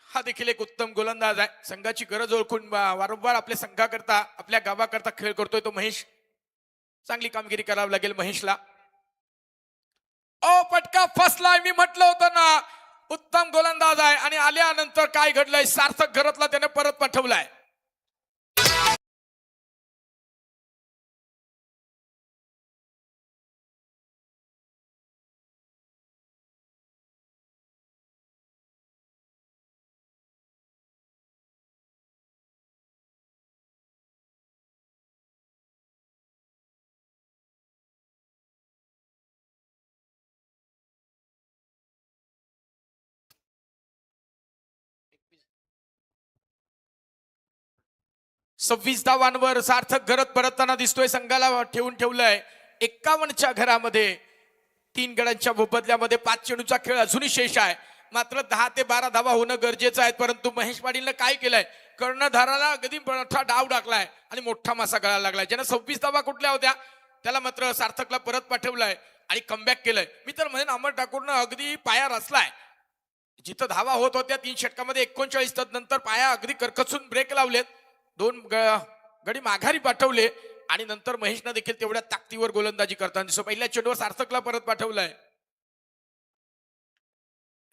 हा देखील एक उत्तम गोलंदाज आहे. संघाची गरज ओळखून वारंवार आपल्या संघाकरता आपल्या गावाकरता खेळ करतोय तो महेश. चांगली कामगिरी करावी लागेल महेशला. ओ पटका फसलाय. मी म्हटलं होतं ना उत्तम गोलंदाज आहे आणि आल्यानंतर काय घडलंय. सार्थक घरातला त्याने परत पाठवलाय. सव्वीस धावांवर सार्थक घरात परतताना दिसतोय. संघाला ठेवलंय 51च्या घरामध्ये. 3 गड्यांच्या बदल्यामध्ये 5 चेंडूचा खेळ अजूनही शेष आहे. मात्र 10 ते 12 धावा होणं गरजेचं आहे. परंतु महेश पाटीलनं काय केलंय कर्णधाराला अगदी मोठा डाव टाकलाय आणि मोठा मासा गळायला लागलाय. ज्यानं 26 धावा कुठल्या होत्या त्याला मात्र सार्थकला परत पाठवलाय आणि कमबॅक केलंय. मी तर म्हणेन अमर ठाकूरनं अगदी पाया रचलाय. जिथं धावा होत होत्या 3 षटकामध्ये 39 नंतर पाया अगदी करकचून ब्रेक लावलेत. 2 गडी माघारी पाठवले आणि नंतर महेशनं देखील तेवढ्या ताकदीवर गोलंदाजी करताना दिसतो. पहिल्या चेंडूवर सार्थकला परत पाठवलाय.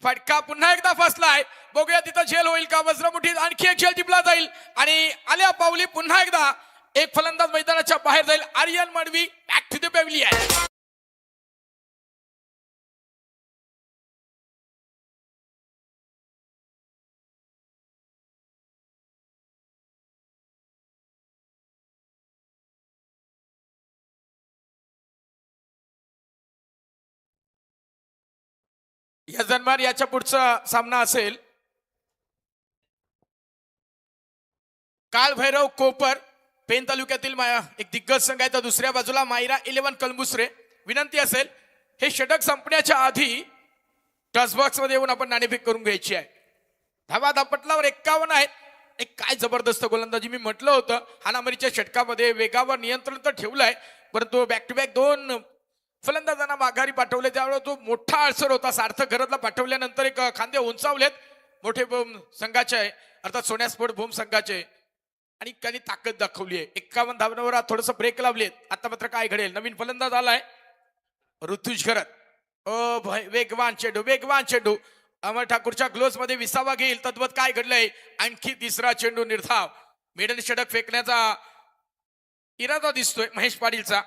फटका पुन्हा एकदा फसलाय. बघूया तिथं झेल होईल का. वज्रमुठीत आणखी एक झेल टिपला जाईल आणि आल्या पावली पुन्हा एकदा एक फलंदाज मैदानाच्या बाहेर जाईल. Aryan Madvi back to the pavilion. या जन्मार याच्या पुढचा सामना असेल काळभैरव कोपर पेन तालुक्यातील एक दिग्गज संघ आहे. तर दुसऱ्या बाजूला मायरा 11 कलंबुसरे. विनंती असेल हे षटक संपण्याच्या आधी टच बॉक्स मध्ये येऊन आपण नाणेफेक करून घ्यायची आहे. धावा धापटलावर 51 आहेत. एक काय जबरदस्त गोलंदाजी. मी म्हटलं होतं हाणामारीच्या षटकामध्ये वेगावर नियंत्रण तर ठेवलंय, परंतु बॅक टू बॅक 2 फलंदाजांना माघारी पाठवले, त्यावेळेस तो मोठा अडसर होता. सार्थक घरातला पाठवल्यानंतर एक खांदे उंचावलेत मोठे भूम संघाचे आहे, अर्थात सोन्या स्पोर्ट भूम संघाचे, आणि त्यांनी ताकद दाखवली आहे. 51 धावांवर थोडस ब्रेक लावलेत. आता मात्र काय घडेल, नवीन फलंदाज आलाय ऋतुज घरत. वेगवान चेंडू अमर ठाकूरच्या ग्लोव्स मध्ये 20वा घेईल. तद्वत काय घडलंय, आणखी तिसरा चेंडू निर्धाव. मेडन षटक फेकण्याचा इरादा दिसतोय महेश पाटीलचा.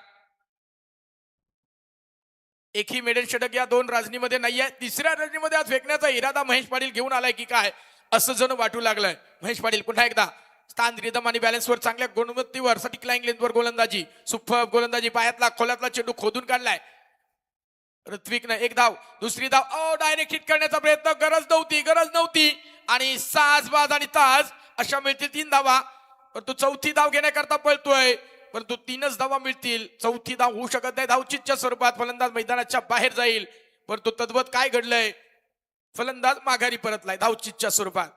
एकही मेडन षटक या 2 राजनीमध्ये नाहीये. तिसऱ्या राजनीमध्ये आज फेकण्याचा इरादा महेश पाटील घेऊन आलाय की काय असं जणू वाटू लागलंय. महेश पाटील पुन्हा एकदा स्थान, रिदम आणि बॅलन्सवर चांगल्या गुणवत्तेवर सटीक लाईन लेंथवर गोलंदाजी, सुपर गोलंदाजी. पायातला खोलातला चेंडू खोदून काढलाय ऋत्विकनं. एक धाव, दुसरी धाव, डायरेक्ट हिट करण्याचा प्रयत्न, गरज नव्हती आणि साजबाज आणि ताज अशा मिळतील 3 धावा. परंतु चौथी धाव घेण्याकरता पळतोय, परंतु 3च धावा मिळतील. चौथी धाव होऊ शकत नाही. धावचीतच्या स्वरूपात फलंदाज मैदानाच्या बाहेर जाईल, परंतु तद्वत काय घडलंय, फलंदाज माघारी परतलाय धावचीतच्या स्वरूपात.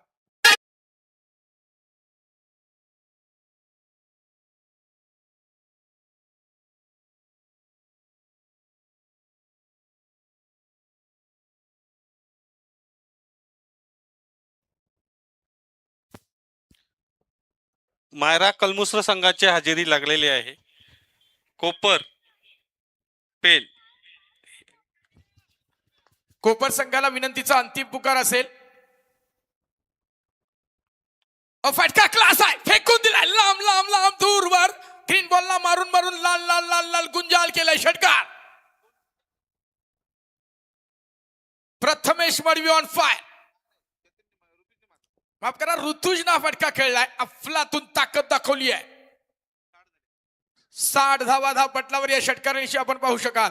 मायरा कलमुस्र संघाची हजेरी लागलेली आहे. कोपर पेल कोपर संघाला विनंतीचा अंतिम पुकार असेल. फटका क्लास आहे, फेकून दिलाय लांब दूरवर. ग्रीन बॉलला मारून लाल गुंजाल केलाय षटकार. Prathamesh Madavi on fire. माफ करा, ऋतुजना फटका खेळलाय. अफलातून ताकद दाखवली आहे. 60 धावा धाव पटलावर या षटकारांशी आपण पाहू शकाल.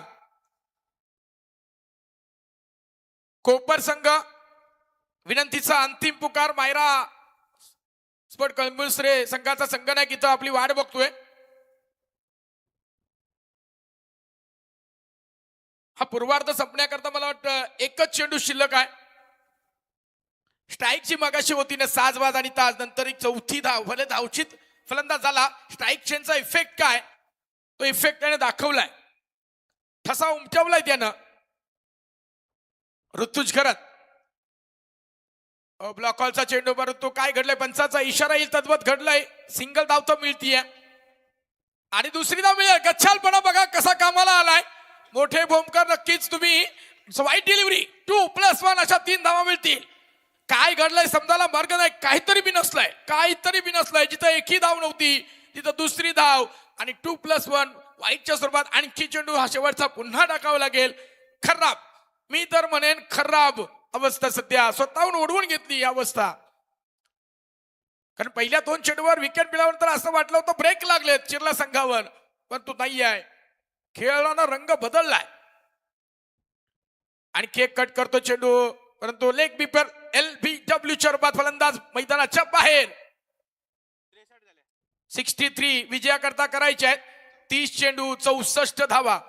कोपर संघ विनंतीचा अंतिम पुकार. मायरा स्पोर्ट कळंबुसरे संघाचा संघनायक इथं आपली वाट बघतोय. हा पूर्वार्ध संपण्याकरता मला वाटतं एकच चेंडू शिल्लक आहे. स्ट्राईकची मगाशी होती ना साजबाज आणि ताज, नंतर एक चौथी धाव. भले धावचित फलंदाज झाला, स्ट्राईक चेनचा इफेक्ट काय तो इफेक्ट त्याने दाखवलाय. ठसा उमटवलाय त्यानं. ऋतुज घरत ब्लॉक कॉलचा चेंडू, परंतु काय घडलंय, पंचाचा इशारा येईल तद्वत घडलंय. सिंगल धाव तर मिळतीये आणि दुसरी धाव मिळेल. गच्छालपणा बघा कसा कामाला आलाय. मोठे भोमकर, नक्कीच तुम्ही वाईट डिलिव्हरी 2+1 अशा 3 धावा मिळतील. काय घडलंय समजायला मार्ग नाही. काहीतरी बिनसलंय. जिथं एकही धाव नव्हती तिथं दुसरी धाव आणि 2+1 वाईटच्या स्वरूपात आणखी चेंडू. हा शेवटचा पुन्हा टाकावा लागेल. खराब, मी तर म्हणेन खराब अवस्था सध्या स्वतःहून ओढवून घेतली ही अवस्था. कारण पहिल्या 2 चेंडूवर विकेट मिळाल्यानंतर असं वाटलं होतं ब्रेक लागलेत चिरला संघावर, परंतु नाही आहे. खेळाला रंग बदललाय. आणखी एक कट करतो चेंडू, परंतु लेग बीपर LBW च्या रूपात फलंदाज मैदानाच्या बाहेर. 63 विजयाकरता करायचे आहेत. 30 चेंडू 64 धावा.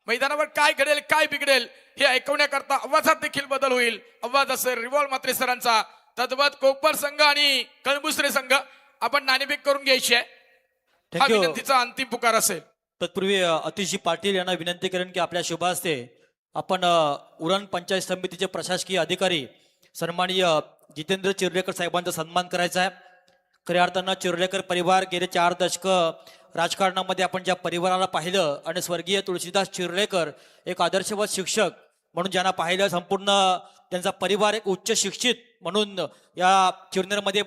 मैदानावर काय घडेल काय बिघडेल हे ऐकवण्याकरता आवाजात देखील बदल होईल. आवाज असेल रिव्हॉल्व मात्रे सरांचा. तद्वत कोपर संघ आणि कळंबुसरे संघ आपण नाणेफेक करून घ्यायची आहे. हा विनंतीचा अंतिम पुकार असेल. तत्पूर्वी अतिशजी पाटील यांना विनंती करेन की आपल्या शुभ हस्ते आपण उरण पंचायत समितीचे प्रशासकीय अधिकारी सन्माननीय जितेंद्र चिर्लेकर साहेबांचा सन्मान करायचा आहे. खऱ्या अर्थानं चिर्लेकर परिवार गेले 4 दशक राजकारणामध्ये आपण ज्या परिवाराला पाहिलं आणि स्वर्गीय तुळशीदास चिर्लेकर एक आदर्शवत शिक्षक म्हणून ज्यांना पाहिलं, संपूर्ण त्यांचा परिवार एक उच्च शिक्षित म्हणून या चिरनेरमध्ये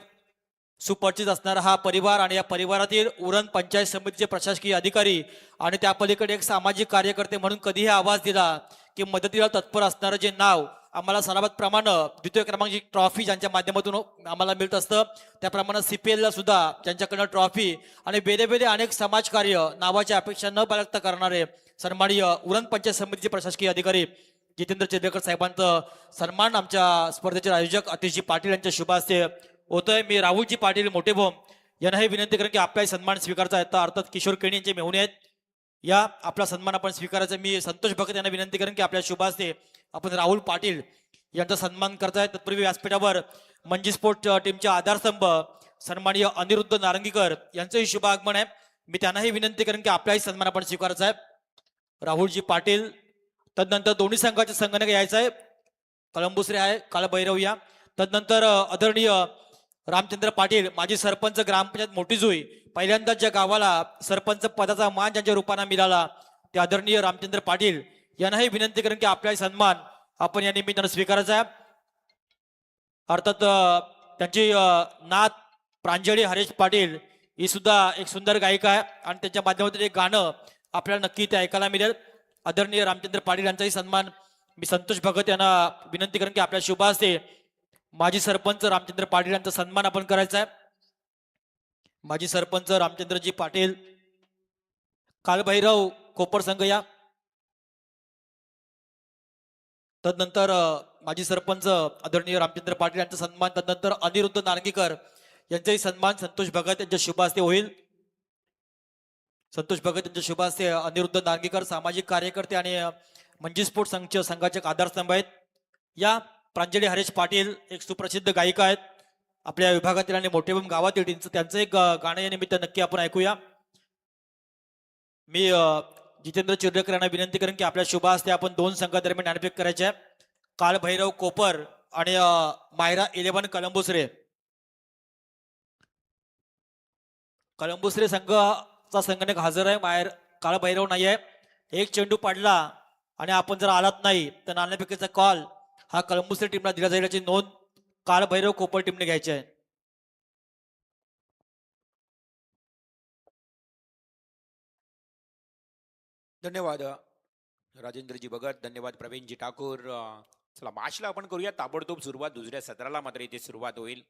सुपरिचित असणारा हा परिवार आणि या परिवारातील उरण पंचायत समितीचे प्रशासकीय अधिकारी आणि त्या पलीकडे एक सामाजिक कार्यकर्ते म्हणून कधीही आवाज दिला की मदतीला तत्पर असणारं जे नाव आम्हाला सरावात प्रमाणे द्वितीय क्रमांकाची ट्रॉफी ज्यांच्या माध्यमातून आम्हाला मिळत असतं, त्याप्रमाणे CPL ला सुद्धा ज्यांच्याकडनं ट्रॉफी आणि वेगवेगळे अनेक समाजकार्य नावाच्या अपेक्षा न बाळगता करणारे सन्माननीय उरण पंचायत समितीचे प्रशासकीय अधिकारी जितेंद्र चिर्लेकर साहेबांचं सन्मान आमच्या स्पर्धेचे आयोजक अतिशजी पाटील यांच्या शुभ हस्ते होतोय. मी राहुलजी पाटील मोठे भोम यांना हे विनंती करेन की आपला सन्मान स्वीकारचा आहे. अर्थात किशोर केणी यांचे मेहुणे आहेत, या आपला सन्मान आपण स्वीकारायचा. मी संतोष भगत यांना विनंती करेन की आपल्या शुभ हस्ते आपण राहुल पाटील यांचा सन्मान करताय. तत्पूर्वी व्यासपीठावर मंजी स्पोर्ट टीमचे आधारस्तंभ सन्माननीय अनिरुद्ध नारंगीकर यांचंही शुभ आगमन आहे. मी त्यांनाही विनंती करेन की आपलाही सन्मान आपण स्वीकारायचा आहे. राहुलजी पाटील, तदनंतर दोन्ही संघाचे संगणक यायचं आहे. कळंबुसरे आहे, काळभैरव या. तदनंतर आदरणीय रामचंद्र पाटील, माजी सरपंच ग्रामपंचायत मोठी जुई, पहिल्यांदा ज्या गावाला सरपंच पदाचा मान ज्यांच्या रूपाने मिळाला ते आदरणीय रामचंद्र पाटील यांनाही विनंती करेन की आपला सन्मान आपण या निमित्तानं स्वीकारायचा आहे. अर्थात त्यांची नात प्रांजली हरेश पाटील ही सुद्धा एक सुंदर गायिका आहे आणि त्यांच्या माध्यमातून एक गाणं आपल्याला नक्की ते ऐकायला मिळेल. आदरणीय रामचंद्र पाटील यांचाही सन्मान मी संतोष भगत यांना विनंती करेन की आपल्या शुभ हस्ते माजी सरपंच रामचंद्र पाटील यांचा सन्मान आपण करायचा आहे. माजी सरपंच रामचंद्रजी पाटील, कालभैरव कोपर संघ या. तदनंतर माजी सरपंच आदरणीय रामचंद्र पाटील यांचा सन्मान, तदनंतर अनिरुद्ध नारंगीकर यांचाही सन्मान संतोष भगत यांच्या शुभ हस्ते होईल. संतोष भगत यांच्या शुभ हस्ते अनिरुद्ध नारंगीकर सामाजिक कार्यकर्ते आणि मंजी स्पोर्ट संघाचे आधारस्तंभ आहेत. या प्रांजली हरेश पाटील एक सुप्रसिद्ध गायिका आहेत आपल्या विभागातील आणि मोठेबम गावातील. त्यांचं एक गाणं या निमित्त नक्की आपण ऐकूया. मी जितेंद्र चिर्लेकर यांना विनंती करेन की आपल्या शुभ हस्ते आपण दोन संघादरम्यान नाणेफेक करायचे आहे. कालभैरव कोपर आणि मायरा 11 कलंबुसरे. कलंबुसरे संघाचा संगणक हजर आहे, काळभैरव नाही आहे. एक चेंडू पडला आणि आपण जर आलात नाही तर नाणेफेकीचा कॉल हा कलंबुसरे टीमला दिला जाईल याची नोंद कालभैरव कोपर टीमने घ्यायची आहे. धन्यवाद राजेंद्रजी भगत, धन्यवाद प्रवीणजी ठाकूर. चला मॅचला आपण करूया ताबडतोब सुरुवात. दुसऱ्या सत्राला मात्र इथे सुरुवात होईल.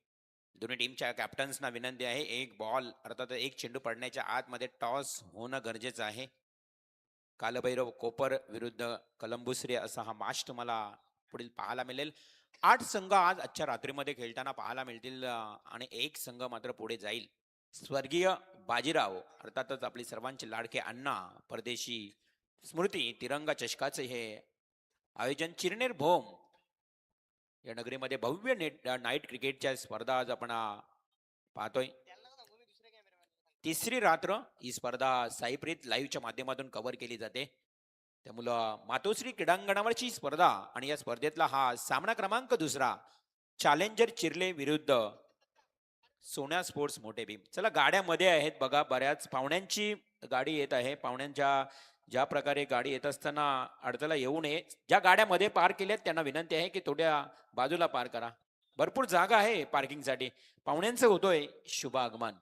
दोन्ही टीमच्या कॅप्टन्सना विनंती आहे, एक बॉल अर्थात एक चेंडू पडण्याच्या आतमध्ये टॉस होणं गरजेचं आहे. कालभैरव कोपर विरुद्ध कलंबुसरे असा हा मॅच तुम्हाला पुढील पाहायला मिळेल. 8 संघ आज आजच्या रात्रीमध्ये खेळताना पाहायला मिळतील आणि एक संघ मात्र पुढे जाईल. स्वर्गीय बाजीराव अर्थातच आपली सर्वांचे लाडके अण्णा परदेशी स्मृती तिरंगा चषकाचे हे आयोजन चिरनेर भोम या नगरीमध्ये भव्य नाईट क्रिकेटच्या स्पर्धा आज आपण पाहतोय. तिसरी रात्र ही स्पर्धा साईप्रीत लाईव्हच्या माध्यमातून कव्हर केली जाते. त्यामुळं मातोश्री क्रीडांगणावरची स्पर्धा आणि या स्पर्धेतला हा सामना क्रमांक 2 चॅलेंजर चिर्ले विरुद्ध सोन्या स्पोर्ट्स मोठे भीम. चला गाड्यामध्ये आहेत बघा, बऱ्याच पाहुण्यांची गाडी येत आहे. पाहुण्यांच्या ज्या प्रकारे गाडी येत असताना अडथळा येऊ नये. ज्या गाड्यामध्ये पार्क केल्यात त्यांना विनंती आहे की थोड्या बाजूला पार्क करा, भरपूर जागा आहे पार्किंगसाठी. पाहुण्यांचं होतोय शुभ आगमन.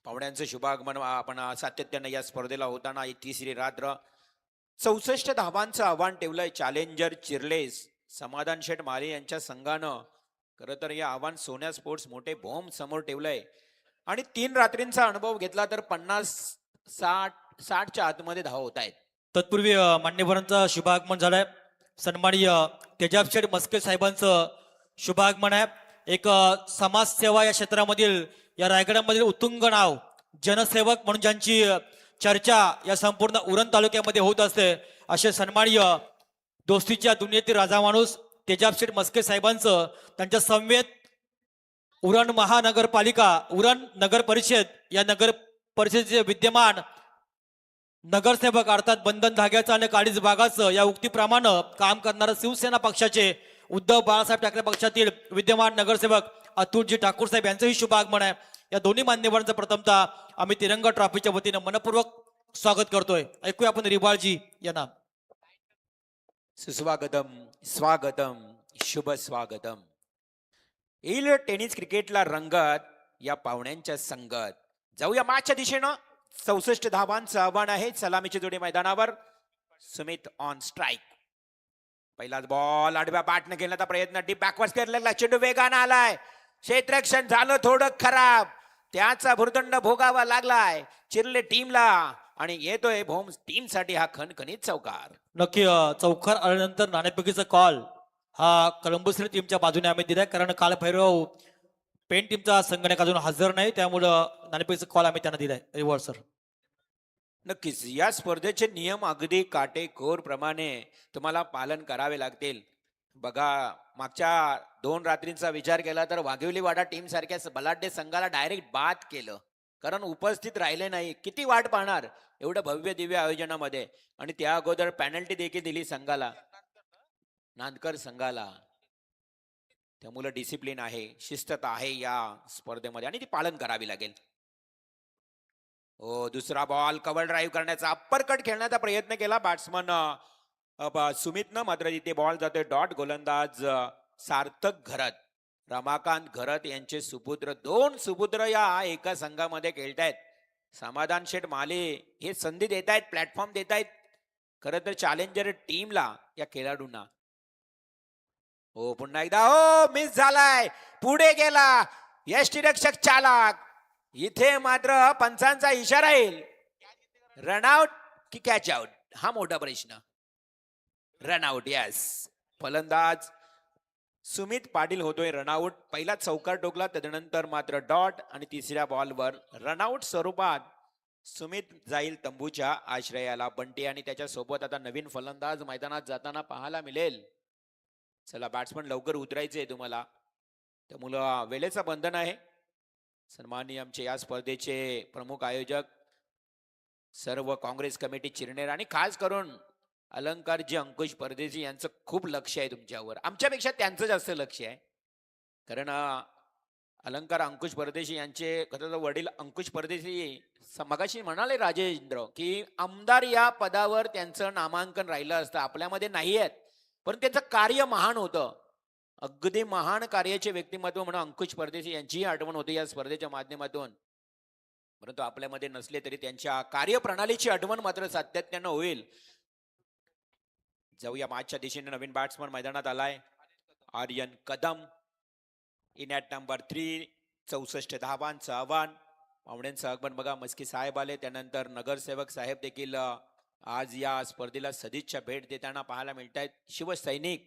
पाहुण्यांचं शुभ आगमन आपण सातत्याने या स्पर्धेला होताना तिसरी रात्र 64 धावांचं आव्हान ठेवलंय चॅलेंजर चिर्लेस समाधान शेठ माले यांच्या संघानं. खरं तर हे आव्हान सोन्या स्पोर्ट्स मोठे भोम समोर ठेवलंय आणि 3 रात्रींचा अनुभव घेतला तर 50-60च्या आतमध्ये धावा होत आहेत. तत्पूर्वी मान्यवरांचं शुभ आगमन झालंय. सन्माननीय तेजाब शेठ मस्के साहेबांचं शुभ आगमन आहे. एक समाजसेवा या क्षेत्रामधील या रायगडामधील उत्तुंग नाव, जनसेवक म्हणून ज्यांची चर्चा या संपूर्ण उरण तालुक्यामध्ये होत असते असे सन्माननीय दोस्तीच्या दुनियेतील राजा माणूस तेजाब शेठ मस्के साहेबांचं त्यांच्या समवेत उरण महानगरपालिका, उरण नगर परिषद या नगर परिषदेचे विद्यमान नगरसेवक अर्थात बंधन धाग्याचं आणि काळीज बागाचं या उक्तीप्रमाणे काम करणारे शिवसेना पक्षाचे उद्धव बाळासाहेब ठाकरे पक्षातील विद्यमान नगरसेवक अतुलजी ठाकूर साहेब यांचंही शुभ आगमन आहे. या दोन्ही मान्यवरांचं प्रथमतः आम्ही तिरंगा ट्रॉफीच्या वतीनं मनपूर्वक स्वागत करतोय. ऐकूया आपण रिवाळजी यांना. सुस्वागतम, स्वागतम, शुभ स्वागतम. येईल टेनिस क्रिकेटला रंगत या पाहुण्यांच्या संगत. जाऊया मॅचच्या दिशेनं. 64 धावांचं आव्हान आहे. सलामीची जोडी मैदानावर. Sumit on strike. पहिलाच बॉल आडव्या बॅटने घेण्याचा प्रयत्न, डीप बॅकवर्ड केला, चेंडू वेगानं आलाय, क्षेत्ररक्षण झालं थोडं खराब, त्याचा भुर्दंड भोगावा लागलाय चिर्ले टीमला आणि येतोय भोम टीम साठी हा खणखणीत चौकार. नक्की चौकार आल्यानंतर नाणेफेकीचा कॉल हा कलंबुसरी टीमच्या बाजूने आम्ही दिलाय, कारण काल भैरव पेन टीमचा संगणक अजून हजर नाही, त्यामुळं नाणेफेकीचा कॉल आम्ही त्यांना दिलाय. रिव्हर्सर. नक्कीच या स्पर्धेचे नियम अगदी काटेकोर प्रमाणे तुम्हाला पालन करावे लागतील. बघा, मागच्या 2 रात्रींचा विचार केला तर वाघिवली वाडा टीम सारख्या बलाढ्य संघाला डायरेक्ट बाद केलं, कारण उपस्थित राहिले नाही. किती वाट पाहणार एवढं भव्य दिव्य आयोजनामध्ये. आणि त्या अगोदर पॅनल्टी देखील दिली संघाला, नांदकर संघाला. त्यामुळे डिसिप्लिन आहे, शिस्तता आहे या स्पर्धेमध्ये आणि ती पालन करावी लागेल. हो, दुसरा बॉल कव्हर ड्राईव्ह करण्याचा, अप्पर कट खेळण्याचा प्रयत्न केला बॅट्समन सुमितनं, मात्र तिथे बॉल जातोय डॉट. गोलंदाज सार्थक घरत, रमाकांत घरत यांचे सुपुत्र, 2 सुपुत्र या एका संघामध्ये खेळतायत. समाधान शेठ माले हे संधी देत आहेत, प्लॅटफॉर्म देत आहेत खरं तर चॅलेंजर टीमला, या खेळाडूंना. हो, पुन्हा एकदा हो, मिस झालाय, पुढे गेला यष्टीरक्षक चालक. इथे मात्र पंचांचा इशारा येईल. रनआउट की कॅच आउट, हा मोठा प्रश्न. Run out, yes. फलंदाज सुमित पाटील होतोय रनआउट. पहिला चौकार टोकला, तदनंतर मात्र डॉट आणि तिसऱ्या बॉलवर रनआउट स्वरूपात सुमित जाईल तंबूच्या आश्रयाला. बंटी आणि त्याच्या सोबत आता नवीन फलंदाज मैदानात जाताना पाहायला मिळेल. चला, बॅट्समन लवकर उतरायचे तुम्हाला, त्यामुळं वेळेचं बंधन आहे. सन्माननीय आमचे या स्पर्धेचे प्रमुख आयोजक, सर्व काँग्रेस कमिटी चिरनेर आणि खास करून अलंकारजी अंकुश परदेशी यांचं खूप लक्ष आहे तुमच्यावर, आमच्यापेक्षा त्यांचं जास्त लक्ष आहे. कारण अलंकार अंकुश परदेशी यांचे खरं तर वडील अंकुश परदेशी मगाशी म्हणाले राजेंद्र की आमदार या पदावर त्यांचं नामांकन राहिलं असतं, आपल्यामध्ये नाही आहेत, पण त्यांचं कार्य महान होतं. अगदी महान कार्याचे व्यक्तिमत्व म्हणून अंकुश परदेशी यांचीही आठवण होते या स्पर्धेच्या माध्यमातून. परंतु आपल्यामध्ये नसले तरी त्यांच्या कार्यप्रणालीची आठवण मात्र सातत्यानं होईल. जाऊया मॅचच्या दिशेने. नवीन बॅट्समन मैदानात आलाय, Aryan Kadam. In at number 3, 64 धावांचं आव्हान. पाहुण्यांचं आगमन बघा, मस्की साहेब आले, त्यानंतर नगरसेवक साहेब देखील आज या स्पर्धेला सदिच्छा भेट देताना पाहायला मिळत आहेत. शिवसैनिक,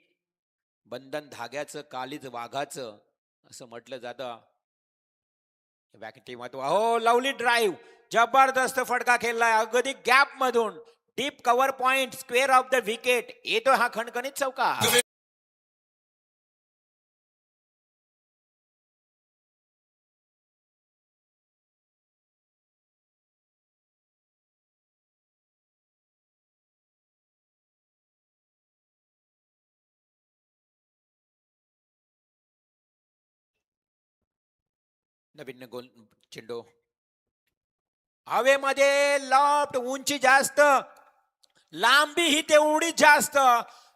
बंधन धाग्याचं कालीज वाघाचं असं म्हटलं जातं. व्यक्तिमत्व, हो, लवली ड्राईव्ह, जबरदस्त फटका खेळलाय अगदी गॅप मधून, deep cover point, square of the wicket. येतो हा खणखणीत चौकार. नवीन गोल चेंडू हवेमध्ये, लॉफ्ट, उंची जास्त, लांबी ही तेवढी जास्त.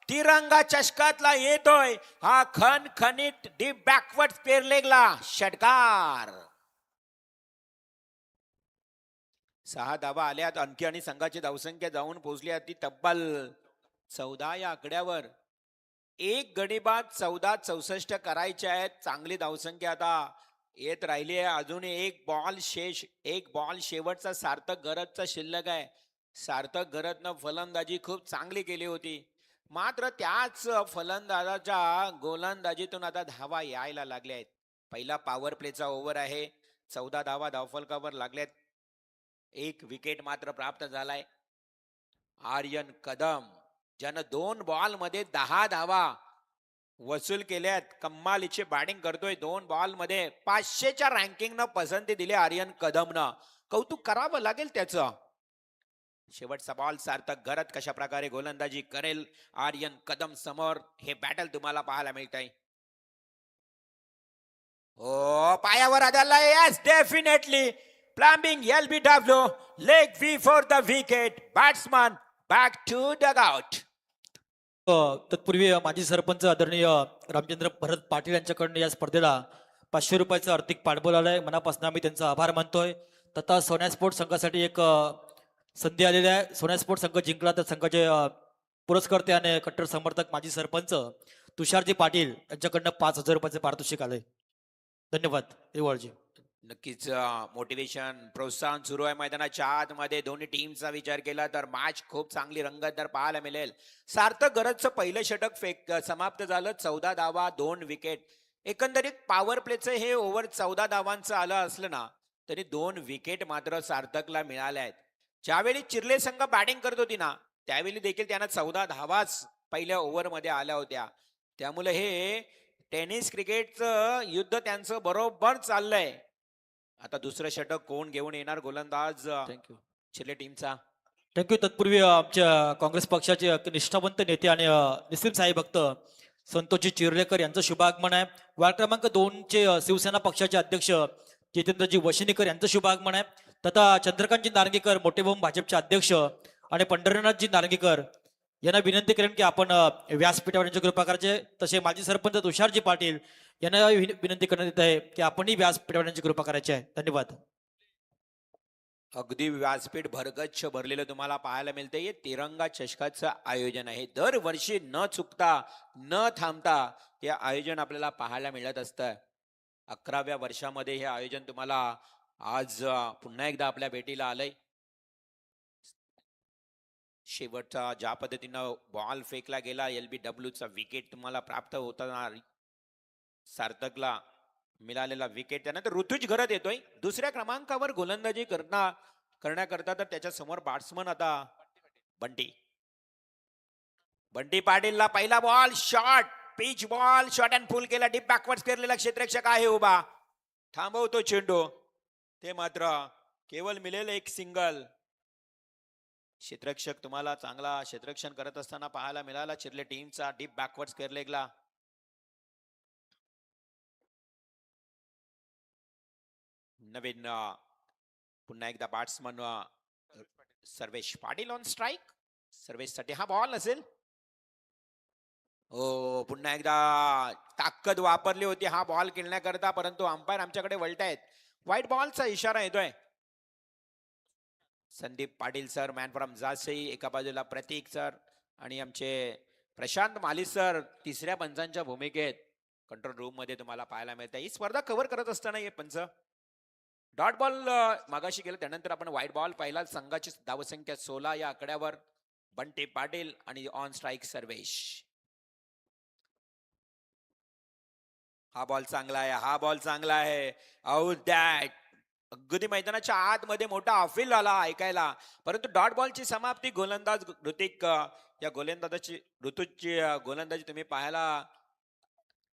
तिरंगा चषकातला येतोय हा खणखणीत डीप बॅकवर्ड स्पेअर लेगला षटकार. 6 धावा आल्यात आणखी आणि संघाची धावसंख्या जाऊन पोहोचली आहे ती तब्बल 14 या आकड्यावर. एक गडी बाद 14-64 करायचे आहेत. चांगली धावसंख्या आता येत राहिली आहे. अजून एक बॉल शेवटचा सार्थक गरजचा शिल्लक आहे. सार्थक गरजनं फलंदाजी खूप चांगली केली होती, मात्र त्याच फलंदाजाच्या गोलंदाजीतून आता धावा यायला लागल्या आहेत. पहिला पॉवर प्लेचा ओव्हर आहे, 14 धावा धावफलकावर लागल्यात. 1 विकेट मात्र प्राप्त झालाय. आर्यन कदम ज्यानं 2 बॉल मध्ये 10 धावा वसूल केल्यात, कम्मालीची बॅटिंग करतोय. 2 बॉल मध्ये 500च्या रँकिंगनं पसंती दिली आर्यन कदमनं, कौतुक करावं लागेल त्याचं. शेवटचा बॉल सार्थक घरत कशा प्रकारे गोलंदाजी करेल आर्यन कदम समोर, हे बॅटल तुम्हाला पाहायला मिळत आहे. हो, पायावर आदळलाय, yes definitely plumbing LBW, leg before the wicket. Batsman back to dugout. तत्पूर्वी माजी सरपंच आदरणीय रामचंद्र भरत पाटील यांच्याकडून या स्पर्धेला 500 रुपयाचं आर्थिक पाठबळ आलंय. मनापासून आम्ही त्यांचा आभार मानतोय. तथा सोन्या स्पोर्ट संघासाठी एक संधी आलेली आहे. सोन्या स्पोर्ट संघ जिंकला तर संघाचे पुरस्कर्ते आणि कट्टर समर्थक माजी सरपंच तुषारजी पाटील यांच्याकडनं 5000 रुपयाचे पारितोषिक आलंय. धन्यवाद रिवाळजी. नक्कीच मोटिवेशन, प्रोत्साहन सुरू आहे मैदानाच्या आतमध्ये. दोन्ही टीमचा विचार केला तर मॅच खूप चांगली रंगतदार पाहायला मिळेल. सार्थक गरजचं पहिलं षटक समाप्त झालं, 14 धावा 2 विकेट. एकंदरीत पॉवर प्लेचं हे ओव्हर 14 धावांचं आलं असलं ना तरी 2 विकेट मात्र सार्थकला मिळाल्या आहेत. ज्यावेळी चिर्ले संघ बॅटिंग करत होती ना त्यावेळी देखील त्यांना 14 धावाच पहिल्या ओव्हरमध्ये आल्या होत्या. त्यामुळे हे टेनिस क्रिकेटचं युद्ध त्यांचं बरोबर चाललंय. आता दुसरं षटक कोण घेऊन येणार गोलंदाज थँक्यू चिले टीमचा? थँक्यू. तत्पूर्वी आमच्या काँग्रेस पक्षाचे निष्ठावंत नेते आणि निस्सिम साई भक्त संतोषजी चिर्लेकर यांचं शुभागमन आहे. वार्ड क्रमांक 2 चे शिवसेना पक्षाचे अध्यक्ष जितेंद्रजी वशिनीकर यांचं शुभागमन आहे. तथा चंद्रकांतजी नारंगीकर मोठेभाऊ भाजपचे अध्यक्ष आणि पंढरीनाथजी नारंगीकर यांना विनंती करेन की आपण व्यासपीठावर यांची कृपा करायचे. तसे माजी सरपंच तुषारजी पाटील यांना विनंती करण्यात येत आहे की आपणही व्यासपीठावर यांची कृपा करायची आहे. धन्यवाद. अगदी व्यासपीठ भरगच्छ भरलेलं तुम्हाला पाहायला मिळते. हे तिरंगा चषकाचं आयोजन आहे. दरवर्षी न चुकता न थांबता हे आयोजन आपल्याला पाहायला मिळत असतं. 11व्या वर्षामध्ये हे आयोजन तुम्हाला आज पुन्हा एकदा आपल्या भेटीला आलंय. शेवटचा ज्या पद्धतीनं बॉल फेकला गेला, LBW चा विकेट तुम्हाला प्राप्त होताना सार्थकला मिळालेला विकेट, त्यानंतर ऋतुज घरात येतोय दुसऱ्या क्रमांकावर गोलंदाजी करण्याकरता. तर त्याच्या समोर बॅट्समन आता बंटी पाटीलला पहिला ball shot, pitch ball shot and full केला. डीप बॅकवर्ड केलेला क्षेत्ररक्षक आहे उभा, थांबवतो चेंडू. ते मात्र केवळ मिळेल एक सिंगल. क्षेत्ररक्षक तुम्हाला चांगला क्षेत्ररक्षण करत असताना पाहायला मिळाला चिरले टीमचा. डीप बॅकवर्ड केलेला नवीन पुन्हा एकदा batsman Sarvesh Patil on strike. सर्वेशसाठी हा बॉल असेल. हो, पुन्हा एकदा ताकद वापरली होती हा बॉल खेळण्याकरता, परंतु अंपायर आमच्याकडे वळतायत. व्हाईट बॉलचा इशारा येतोय. Sandeep Patil sir, man from Jasai एका बाजूला, प्रतीक सर आणि आमचे प्रशांत माली सर तिसऱ्या पंचांच्या भूमिकेत कंट्रोल रूम मध्ये तुम्हाला पाहायला मिळत आहे. ही स्पर्धा कव्हर करत असताना हे पंच डॉट बॉल मागाशी गेलं, त्यानंतर आपण व्हाईट बॉल पाहिला. संघाची धावसंख्या 16 या आकड्यावर बंटी पाटील आणि ऑन स्ट्राईक सर्वेश. हा बॉल चांगला आहे, हा बॉल चांगला आहे. Out that. अगदी मैदानाच्या आतमध्ये मोठा अपील आला ऐकायला, परंतु डॉट बॉलची समाप्ती. गोलंदाज ऋतिक या ऋतूची गोलंदाजी तुम्ही पाहायला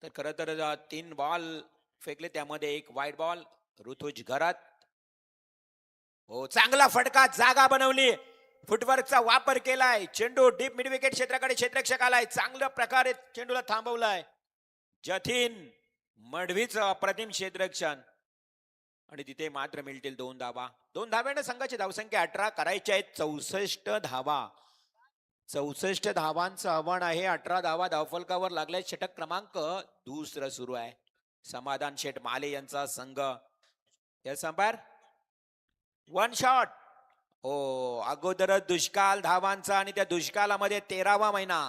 तर खरं तर 3 बॉल फेकले, त्यामध्ये एक व्हाईट बॉल. ऋतुज घरात. हो, चांगला फटका, जागा बनवली, फुटवर्कचा वापर केलाय. चेंडू डीप मिड विकेट क्षेत्राकडे क्षेत्ररक्षक आलाय, चांगल्या प्रकारे चेंडूला थांबवलाय. जतीन मडवीचं अप्रतिम क्षेत्ररक्षण आणि तिथे मात्र मिळतील 2 धावा. 2 धाव्याने संघाची धावसंख्या 18 करायची आहेत. 64 धावा, 64 धावांचं आव्हान आहे. 18 धावा धावफलकावर लागल्या. षटक क्रमांक 2 सुरू आहे. समाधान शेठ माले यांचा संघ. Yes umpire, 1 shot. हो, अगोदरच दुष्काळ धावांचा आणि त्या दुष्काळामध्ये 13वा महिना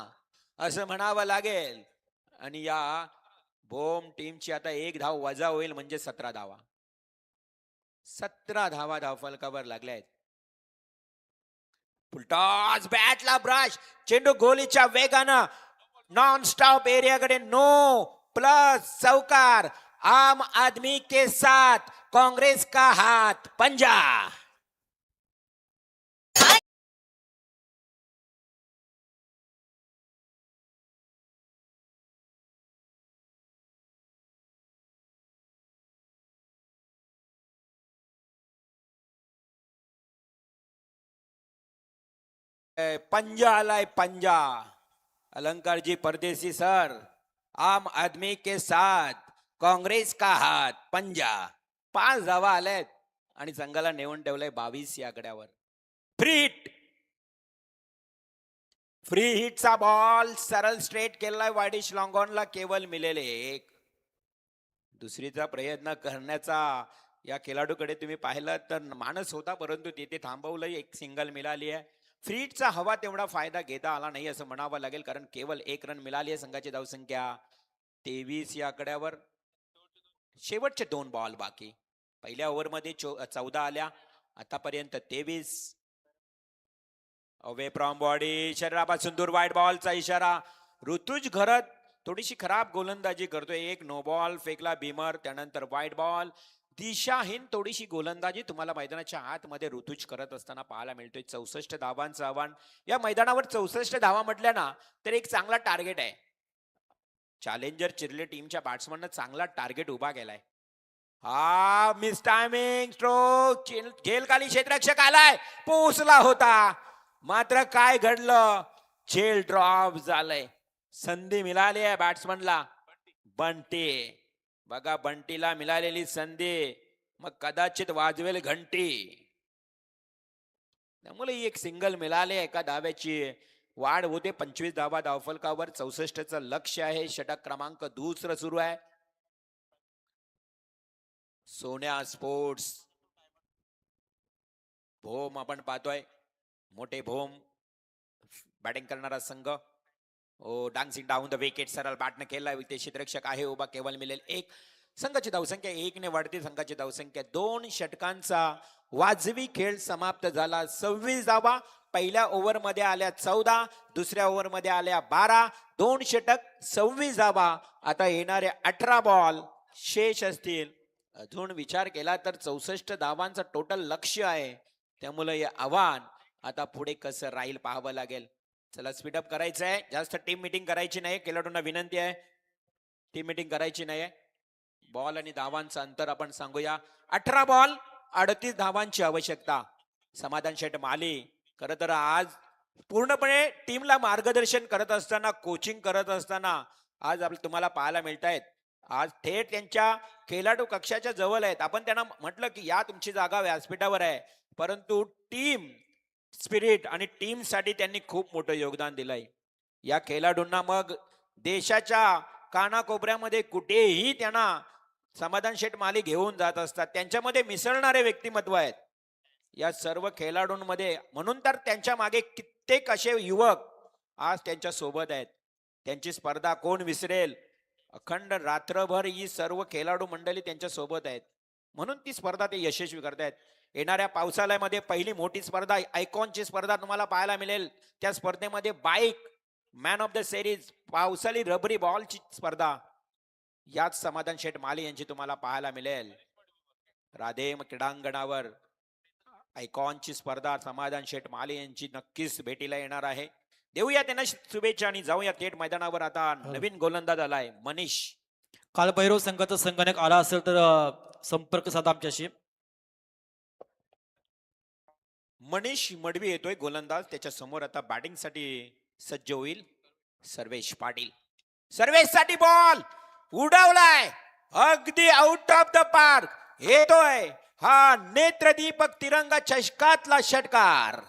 असं म्हणावं लागेल. आणि या बोम टीमची आता 1 धाव वजा होईल म्हणजे 17 धावा. 17 धावा धावफलकावर लागल्या आहेत. फुलटॉस, बॅटला ब्रश, चेंडू गोलीच्या वेगानं नॉन स्टॉप एरियाकडे. नो प्लस चौकार. आम आदमी के साथ कांग्रेस का हाथ पंजा. पंजा आलाय, पंजा. अलंकार जी परदेसी सर, आम आदमी के साथ काँग्रेस का हात पंजा. 5 धावा आल्यात आणि संघाला नेऊन ठेवलंय 22 या आकड्यावर. फ्री हिटचा बॉल सरळ स्ट्रेट केलाय वाईडिश लॉंगॉनला. केवळ मिळेल 1. दुसरीचा प्रयत्न करण्याचा या खेळाडूकडे तुम्ही पाहिलं तर मानस होता, परंतु तिथे थांबवलंय. 1 सिंगल मिळाली आहे. फ्रीटचा हवा तेवढा फायदा घेता आला नाही असं म्हणावं लागेल, कारण केवळ 1 रन मिळाली आहे. संघाची धावसंख्या 23 या आकड्यावर. शेवटचे 2 बॉल बाकी. पहिल्या ओव्हरमध्ये 14 आल्या, आतापर्यंत 23. अवे फ्रॉम बॉडी, शरीरापासून दूर, व्हाईट बॉलचा इशारा. ऋतुज घरत थोडीशी खराब गोलंदाजी करतोय. 1 नो बॉल फेकला भीमर, त्यानंतर व्हाईट बॉल. दिशाहीन थोडीशी गोलंदाजी तुम्हाला मैदानाच्या आतमध्ये ऋतुज करत असताना पाहायला मिळतोय. 64 धावांचं आव्हान. या मैदानावर 64 धावा म्हटल्या ना तर एक चांगला टार्गेट आहे. चॅलेंजर चिरले टीमच्या बॅट्समननं चांगला टार्गेट उभा केलाय. हा मिस टायमिंग स्ट्रोक, झेल खाली क्षेत्ररक्षक आलाय, पोहोचला होता, मात्र काय घडलं, झेल ड्रॉप झालंय. संधी मिळाली आहे बॅट्समनला. बंटी बघा, बंटीला मिळालेली संधी, मग कदाचित वाजवेल घंटी. त्यामुळे ही एक सिंगल मिळाले, एका धाव्याची वाढ होते. 25 धावा धावफलकावर, 64चं लक्ष्य आहे. षटक क्रमांक 2 सुरू आहे. सोन्या स्पोर्ट्स भोम आपण पाहतोय, मोठे भोम बॅटिंग करणारा संघ. ओ डान्सिंग डाऊन द विकेट, सरळ बॅटने केला, इथे क्षेत्ररक्षक आहे उभा, केवळ मिळेल एक. संघाची धावसंख्या 1 ने वाढते. संघाची धावसंख्या 2 षटकांचा वाजवी खेळ समाप्त झाला. 26 धावा पहिल्या ओव्हरमध्ये आल्या 14, दुसऱ्या ओव्हरमध्ये आल्या 12, 2 षटक 26 धावा. आता येणारे 18 बॉल शेष असतील. अजून विचार केला तर 64 धावांचं टोटल लक्ष्य आहे. त्यामुळे हे आव्हान आता पुढे कसं राहील पाहावं लागेल. चला स्पीडअप करायचं आहे, जास्त टीम मीटिंग करायची नाही. खेळाडूंना विनंती आहे, टीम मीटिंग करायची नाही. बॉल आणि धावांचं अंतर आपण सांगूया. 18 बॉल 38 धावांची आवश्यकता. समाधान शेठ माली खरं तर आज पूर्णपणे टीमला मार्गदर्शन करत असताना, कोचिंग करत असताना आज तुम्हाला पाहायला मिळत आहेत. आज थेट त्यांच्या खेळाडू कक्षाच्या जवळ आहेत. आपण त्यांना म्हटलं की या तुमची जागा व्यासपीठावर आहे, परंतु टीम स्पिरिट आणि टीम साठी त्यांनी खूप मोठं योगदान दिलंय. या खेळाडूंना मग देशाच्या कानाकोपऱ्यामध्ये कुठेही त्यांना समाधान शेठ माली घेऊन जात असतात. त्यांच्यामध्ये मिसळणारे व्यक्तिमत्व आहेत या सर्व खेळाडूंमध्ये. म्हणून तर त्यांच्या मागे कित्येक असे युवक आज त्यांच्या सोबत आहेत. त्यांची स्पर्धा कोण विसरेल. अखंड रात्रभर ही सर्व खेळाडू मंडळी त्यांच्या सोबत आहेत, म्हणून ती स्पर्धा ते यशस्वी करतायत. येणाऱ्या पावसाळ्यामध्ये पहिली मोठी स्पर्धा, आयकॉनची स्पर्धा तुम्हाला पाहायला मिळेल. त्या स्पर्धेमध्ये bike man of the series, पावसाळी रबरी बॉलची स्पर्धा याच समाधान शेठ माली यांची तुम्हाला पाहायला मिळेल. राधेम क्रीडांगणावर आयकॉनची स्पर्धा समाधान शेठ माली यांची नक्कीच भेटीला येणार आहे. देऊया त्यांना शुभेच्छा आणि जाऊया थेट मैदानावर. आता नवीन गोलंदाज आलाय मनीष. कालभैरव संघाचा संगणक आला असेल तर संपर्क साधा आमच्याशी. मनीष मडवी येतोय गोलंदाज. त्याच्या समोर आता बॅटिंग साठी सज्ज होईल सर्वेश पाटील. सर्वेश साठी बॉल उडवलाय, अगदी आउट ऑफ द पार्क येतोय. हा नेत्रदीपक तिरंगा चषकातला षटकार.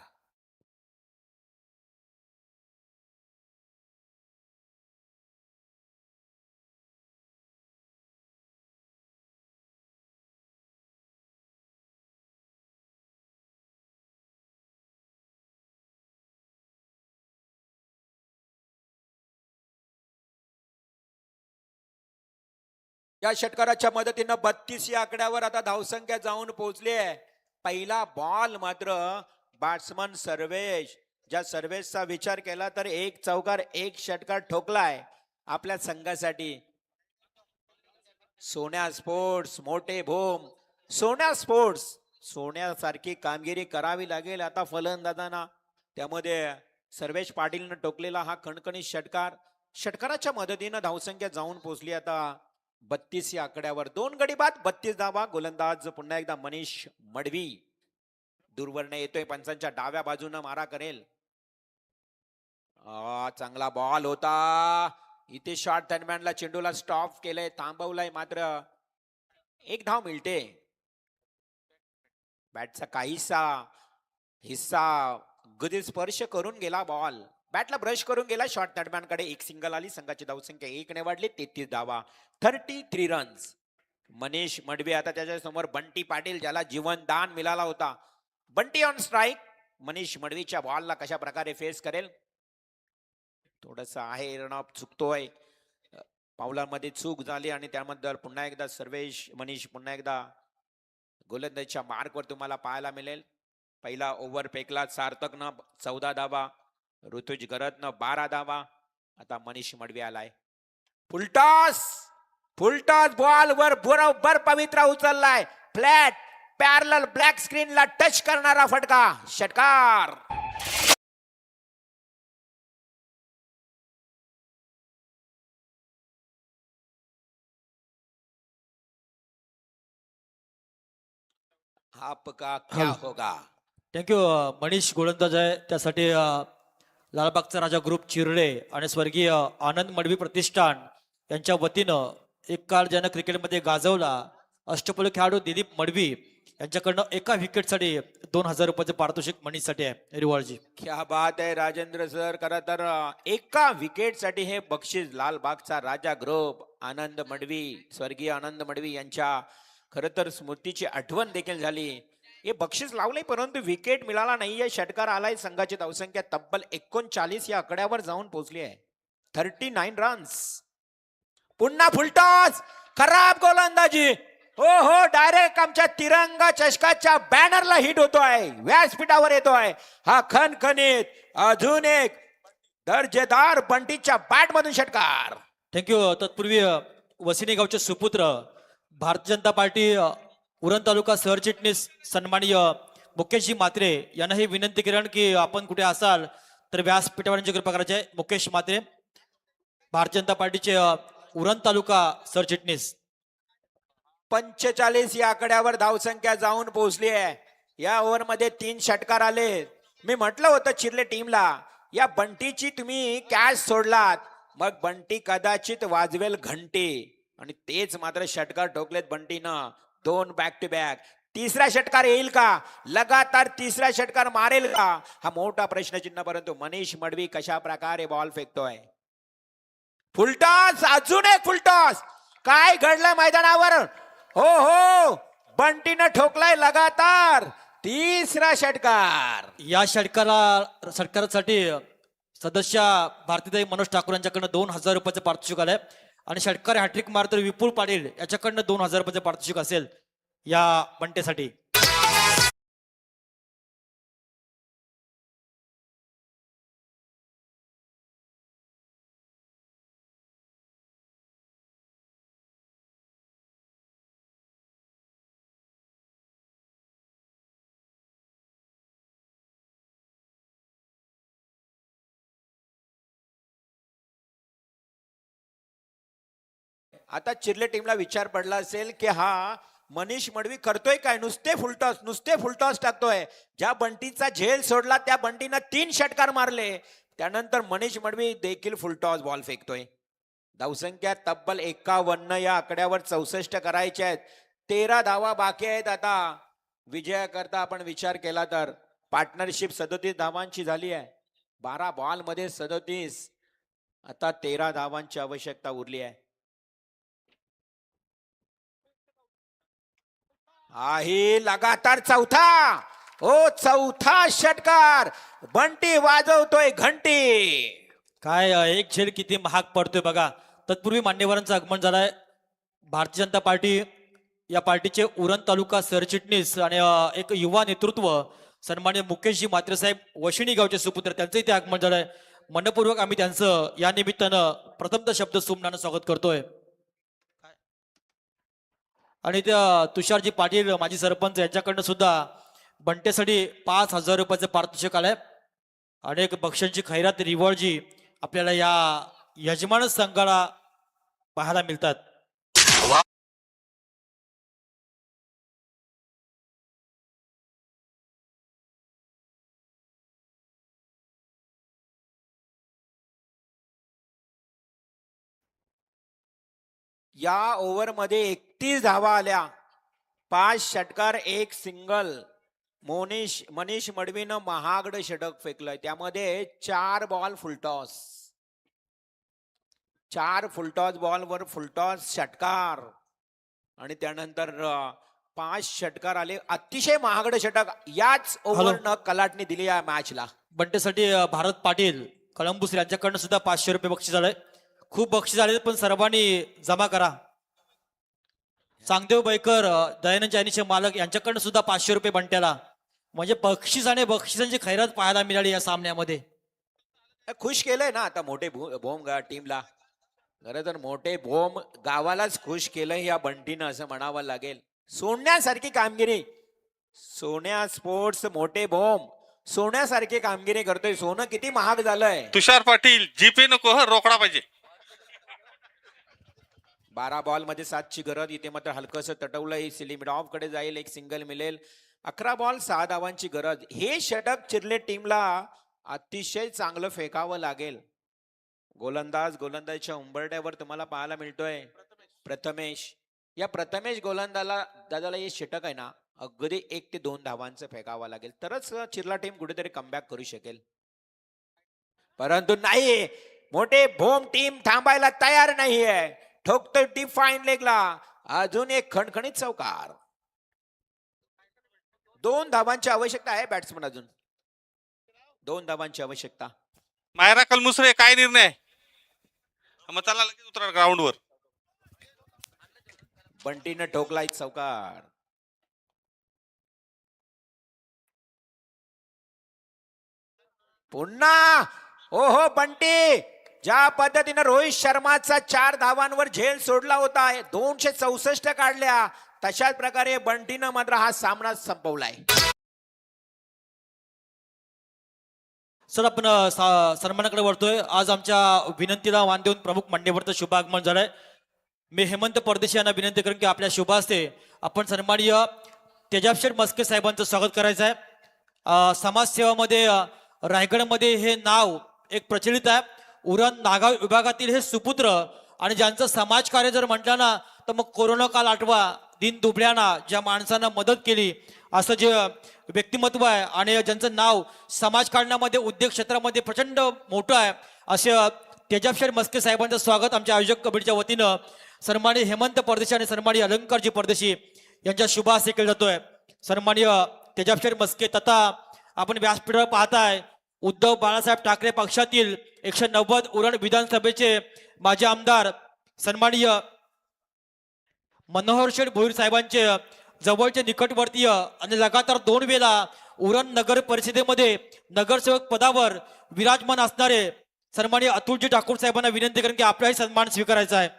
या षटकाराच्या मदतीनं 32 या आकड्यावर आता धावसंख्या जाऊन पोहोचली आहे. पहिला बॉल मात्र बॅट्समन सर्वेश, ज्या सर्वेशचा विचार केला तर एक चौकार एक षटकार ठोकलाय आपल्या संघासाठी. सोन्या स्पोर्ट्स मोठे भोम, सोन्या स्पोर्ट्स सोन्यासारखी कामगिरी करावी लागेल आता फलंदाजांना. त्यामध्ये सर्वेश पाटीलनं टोकलेला हा खणखणीत षटकार, षटकाराच्या मदतीनं धावसंख्या जाऊन पोहोचली आता 32 या आकड्यावर. 2 गडी बाद 32 धावा. गोलंदाज पुन्हा एकदा मनीष मडवी. दूरवरने येतोय, पंचांच्या डाव्या बाजूनं मारा करेल. चांगला बॉल होता. इथे शॉर्ट दरम्यानला चेंडूला स्टॉप केलंय, थांबवलाय, मात्र 1 धाव मिळते. बॅटचा काहीसा हिस्सा गदी स्पर्श करून गेला बॉल, बॅटला ब्रश करून गेला. शॉर्ट दरम्यान कडे एक सिंगल आली. संघाची धावसंख्या 1 ने वाढली. 33 धावा, 33 रन्स. मनीष मडवी आता त्याच्या समोर बंटी पाटील, ज्याला जीवन दान मिळाला होता. Bunty on strike. मनीष मडवीच्या बॉलला कशा प्रकारे फेस करेल. थोडस आहे रन ऑफ चुकतोय, पावलामध्ये चूक झाली आणि त्यामध्ये पुन्हा एकदा सर्वेश मनीष पुन्हा एकदा गोलंदाजीच्या मार्कवर तुम्हाला पाहायला मिळेल. पहिला ओव्हर फेकला सार्थकनं 14 धावा, ऋतुज गरजनं 12 धावा. आता मनीष मडवी आलाय. फुलटॉस बॉल वर बरोबर पवित्रा उचललाय. फ्लॅट पॅरलल ब्लॅक स्क्रीनला टच करणारा फटका, षटकार. आपका क्या हॅलो. होगा. थँक्यू. मनीष गोलंदाज आहे त्यासाठी लालबागचा राजा ग्रुप चिरडे आणि स्वर्गीय आनंद मडवी प्रतिष्ठान यांच्या वतीनं एक काळ ज्यानं क्रिकेटमध्ये गाजवला अष्टपैलू खेळाडू दिलीप मडवी यांच्याकडनं एका विकेटसाठी 2,000 रुपयाचं पारितोषिक मनीषसाठी आहे रिवॉर्डजी. क्या बात आहे राजेंद्र सर. खरं तर एका विकेट साठी हे बक्षीस लालबागचा राजा ग्रुप आनंद मडवी स्वर्गीय आनंद मडवी यांच्या खरं तर स्मृतीची आठवण देखील झाली. हे बक्षीस लावले परंतु विकेट मिळाला नाहीये. षटकार आलाय. संघाची धावसंख्या तब्बल 39 या आकड्यावर जाऊन पोहोचली आहे. 39 रन्स. पुन्हा फुलटॉस. खराब गोलंदाजी. हो हो डायरेक्ट आमच्या तिरंगा चषकाच्या बॅनरला हिट होतोय. व्यासपीठावर येतोय हा खणखणीत अजून एक दर्जेदार बंटीच्या बॅट मधून षटकार. थँक्यू. तत्पूर्वी वसिनी गावचे सुपुत्र भारतीय जनता पार्टी उरण तालुका सरचिटणीस सन्माननीय मुकेशजी मात्रे यांना ही विनंती करेन की आपण कुठे असाल तर व्यासपीठावरची कृपा करायची आहे. मुकेश मात्रे भारतीय जनता पार्टीचे उरण तालुका सरचिटणीस. 45 या आकड्यावर धावसंख्या जाऊन पोहोचली आहे. या ओव्हर मध्ये 3 षटकार आले. मी म्हटलं होतं चिरले टीमला या बंटीची तुम्ही कॅच सोडलात मग बंटी कदाचित वाजवेल घंटी आणि तेच मात्र षटकार ठोकलेत बंटीनं. 2 बॅक टू बॅक. तिसरा षटकार येईल का. लगातार तिसरा षटकार मारेल का हा मोठा प्रश्नचिन्ह. परंतु मनीष मडवी कशा प्रकारे बॉल फेकतोय. फुलटॉस. अजून एक फुलटॉस. काय घडलंय मैदानावर. हो हो बंटीनं ठोकलाय लगातार तिसरा षटकार. या षटकारासाठी सदस्य भारतीताई मनोज ठाकूर यांच्याकडनं 2,000 रुपयाचं पारितोषिक आलंय आणि षटकार हॅट्रिक मारतर विपुल पाटील याच्याकडनं 2,000 रुपयाचं पारितोषिक असेल या बंटेसाठी. आता चिरले टीमला विचार पडला असेल की हा मनीष मडवी करतोय काय. नुसते फुलटॉस टाकतोय. ज्या बंटीचा झेल सोडला त्या बंटीनं 3 षटकार मारले. त्यानंतर मनीष मडवी देखील फुलटॉस बॉल फेकतोय. धावसंख्या तब्बल 51 या आकड्यावर 64 करायच्या आहेत. 13 धावा बाकी आहेत. आता विजयाकरता आपण विचार केला तर पार्टनरशिप 37 धावांची झाली आहे. 12 बॉल मध्ये 37. आता 13 धावांची आवश्यकता उरली आहे. आहे लगातार चौथा षटकार. बंटी वाजवतोय घंटी. काय एक झेल किती महाग पडतोय बघा. तत्पूर्वी मान्यवरांचं आगमन झालंय. भारतीय जनता पार्टी या पार्टीचे उरण तालुका सरचिटणीस आणि एक युवा नेतृत्व सन्मान्य मुकेशजी मात्रे साहेब वशिणी गावचे सुपुत्र त्यांचं इथे आगमन झालंय. मनपूर्वक आम्ही त्यांचं या निमित्तानं प्रथमतः शब्द सुमनानं स्वागत करतोय. आणि त्या तुषारजी पाटील माजी सरपंच यांच्याकडनं सुद्धा बंटेसाठी 5,000 रुपयाचं पारितोषिक आलंय. अनेक बक्षांची खैरात रिवॉर्डजी आपल्याला या यजमान संघाला पाहायला मिळतात. या ओव्हर मध्ये 31 धावा आल्या. 5 षटकार 1 सिंगल. मनीष मडवीनं महागडं षटक फेकलंय. त्यामध्ये 4 बॉल फुलटॉस. 4 फुलटॉस बॉलवर फुलटॉस षटकार आणि त्यानंतर 5 षटकार आले. अतिशय महागडं षटक याच ओव्हरनं कलाटणी दिली या मॅचला. बंटेसाठी भारत पाटील कळंबुसरे यांच्याकडनं सुद्धा 500 रुपये बक्षीस झालंय. खूप बक्षीस आले पण सर्वांनी जमा करा. चांगदेव बैकर दयानंद चायनीचे मालक यांच्याकडनं सुद्धा 500 रुपये बंट्याला. म्हणजे बक्षीस आणि बक्षिसांची खैरात पाहायला मिळाली या सामन्यामध्ये. खुश केलंय ना आता मोठे भोम टीमला. खरं तर मोठे भोम गावालाच खुश केलंय या बंटीनं असं म्हणावं लागेल. सोन्यासारखी कामगिरी. सोन्या स्पोर्ट्स मोठे भोम सोन्यासारखी कामगिरी करतोय. सोनं किती महाग झालंय. तुषार पाटील जीपे नको रोकडा पाहिजे. 12 बॉल मध्ये 7 ची गरज. इथे मात्र हलकस तटवलं. ही मिड ऑफ कडे जाईल. एक सिंगल मिळेल. 11 बॉल 6 धावांची गरज. हे षटक चिरले टीमला अतिशय चांगलं फेकावं लागेल. गोलंदाजच्या उंबरट्यावर तुम्हाला पाहायला मिळतोय प्रथमेश. या प्रथमेश दादाला हे षटक आहे ना अगदी 1 ते 2 धावांचं फेकावं लागेल तरच चिरला टीम कुठेतरी कमबॅक करू शकेल. परंतु नाही, मोठे भोम टीम थांबायला तयार नाहीये. ठोकतोय टीम फाईन लेगला. अजून एक खणखणीत चौकार. 2 धावांची आवश्यकता आहे बॅट्समन. अजून 2 धावांची आवश्यकता. मायरा कलमुसरे काय निर्णय? मग चला लगेच उतरा ग्राउंडवर. बंटीनं ठोकलाय चौकार. पुन्हा ओहो बंटी, ज्या पद्धतीनं रोहित शर्माचा 4 धावांवर झेल सोडला होता 264 काढल्या, तशाच प्रकारे बंटीनं मात्र हा सामना संपवलाय. सर आपण सन्मानाकडे वळतोय. आज आमच्या विनंतीला मान देऊन प्रमुख मान्यवरचं शुभागमन झालंय. मी हेमंत परदेशी यांना विनंती करेन की आपल्या शुभ हस्ते आपण सन्माननीय तेजाबशेठ मस्के साहेबांचं स्वागत करायचं आहे. समाजसेवामध्ये रायगडमध्ये हे नाव एक प्रचलित आहे. उरण नागाव विभागातील हे सुपुत्र आणि ज्यांचं समाजकार्य जर म्हटलं ना तर मग कोरोना काल आठवा. दिन दुबळ्यांना ज्या माणसांना मदत केली असं जे व्यक्तिमत्व आहे आणि ज्यांचं नाव समाजकारणामध्ये उद्योग क्षेत्रामध्ये प्रचंड मोठं आहे असे तेजाबशेठ मस्के साहेबांचं स्वागत आमच्या आयोजक कमिटीच्या वतीनं सन्माननीय हेमंत परदेशी आणि सन्माननीय अलंकारजी परदेशी यांच्या शुभ हस्ते केला जातोय. सन्माननीय तेजाबशेठ मस्के तथा आपण व्यासपीठावर पाहताय उद्धव बाळासाहेब ठाकरे पक्षातील 190 उरण विधानसभेचे माजी आमदार सन्माननीय मनोहर शेठ भोईर साहेबांचे जवळचे निकटवर्तीय आणि लगातार 2 वेळा उरण नगर परिषदेमध्ये नगरसेवक पदावर विराजमान असणारे सन्माननीय अतुलजी ठाकूर साहेबांना विनंती करेन की आपलाही सन्मान स्वीकारायचा आहे.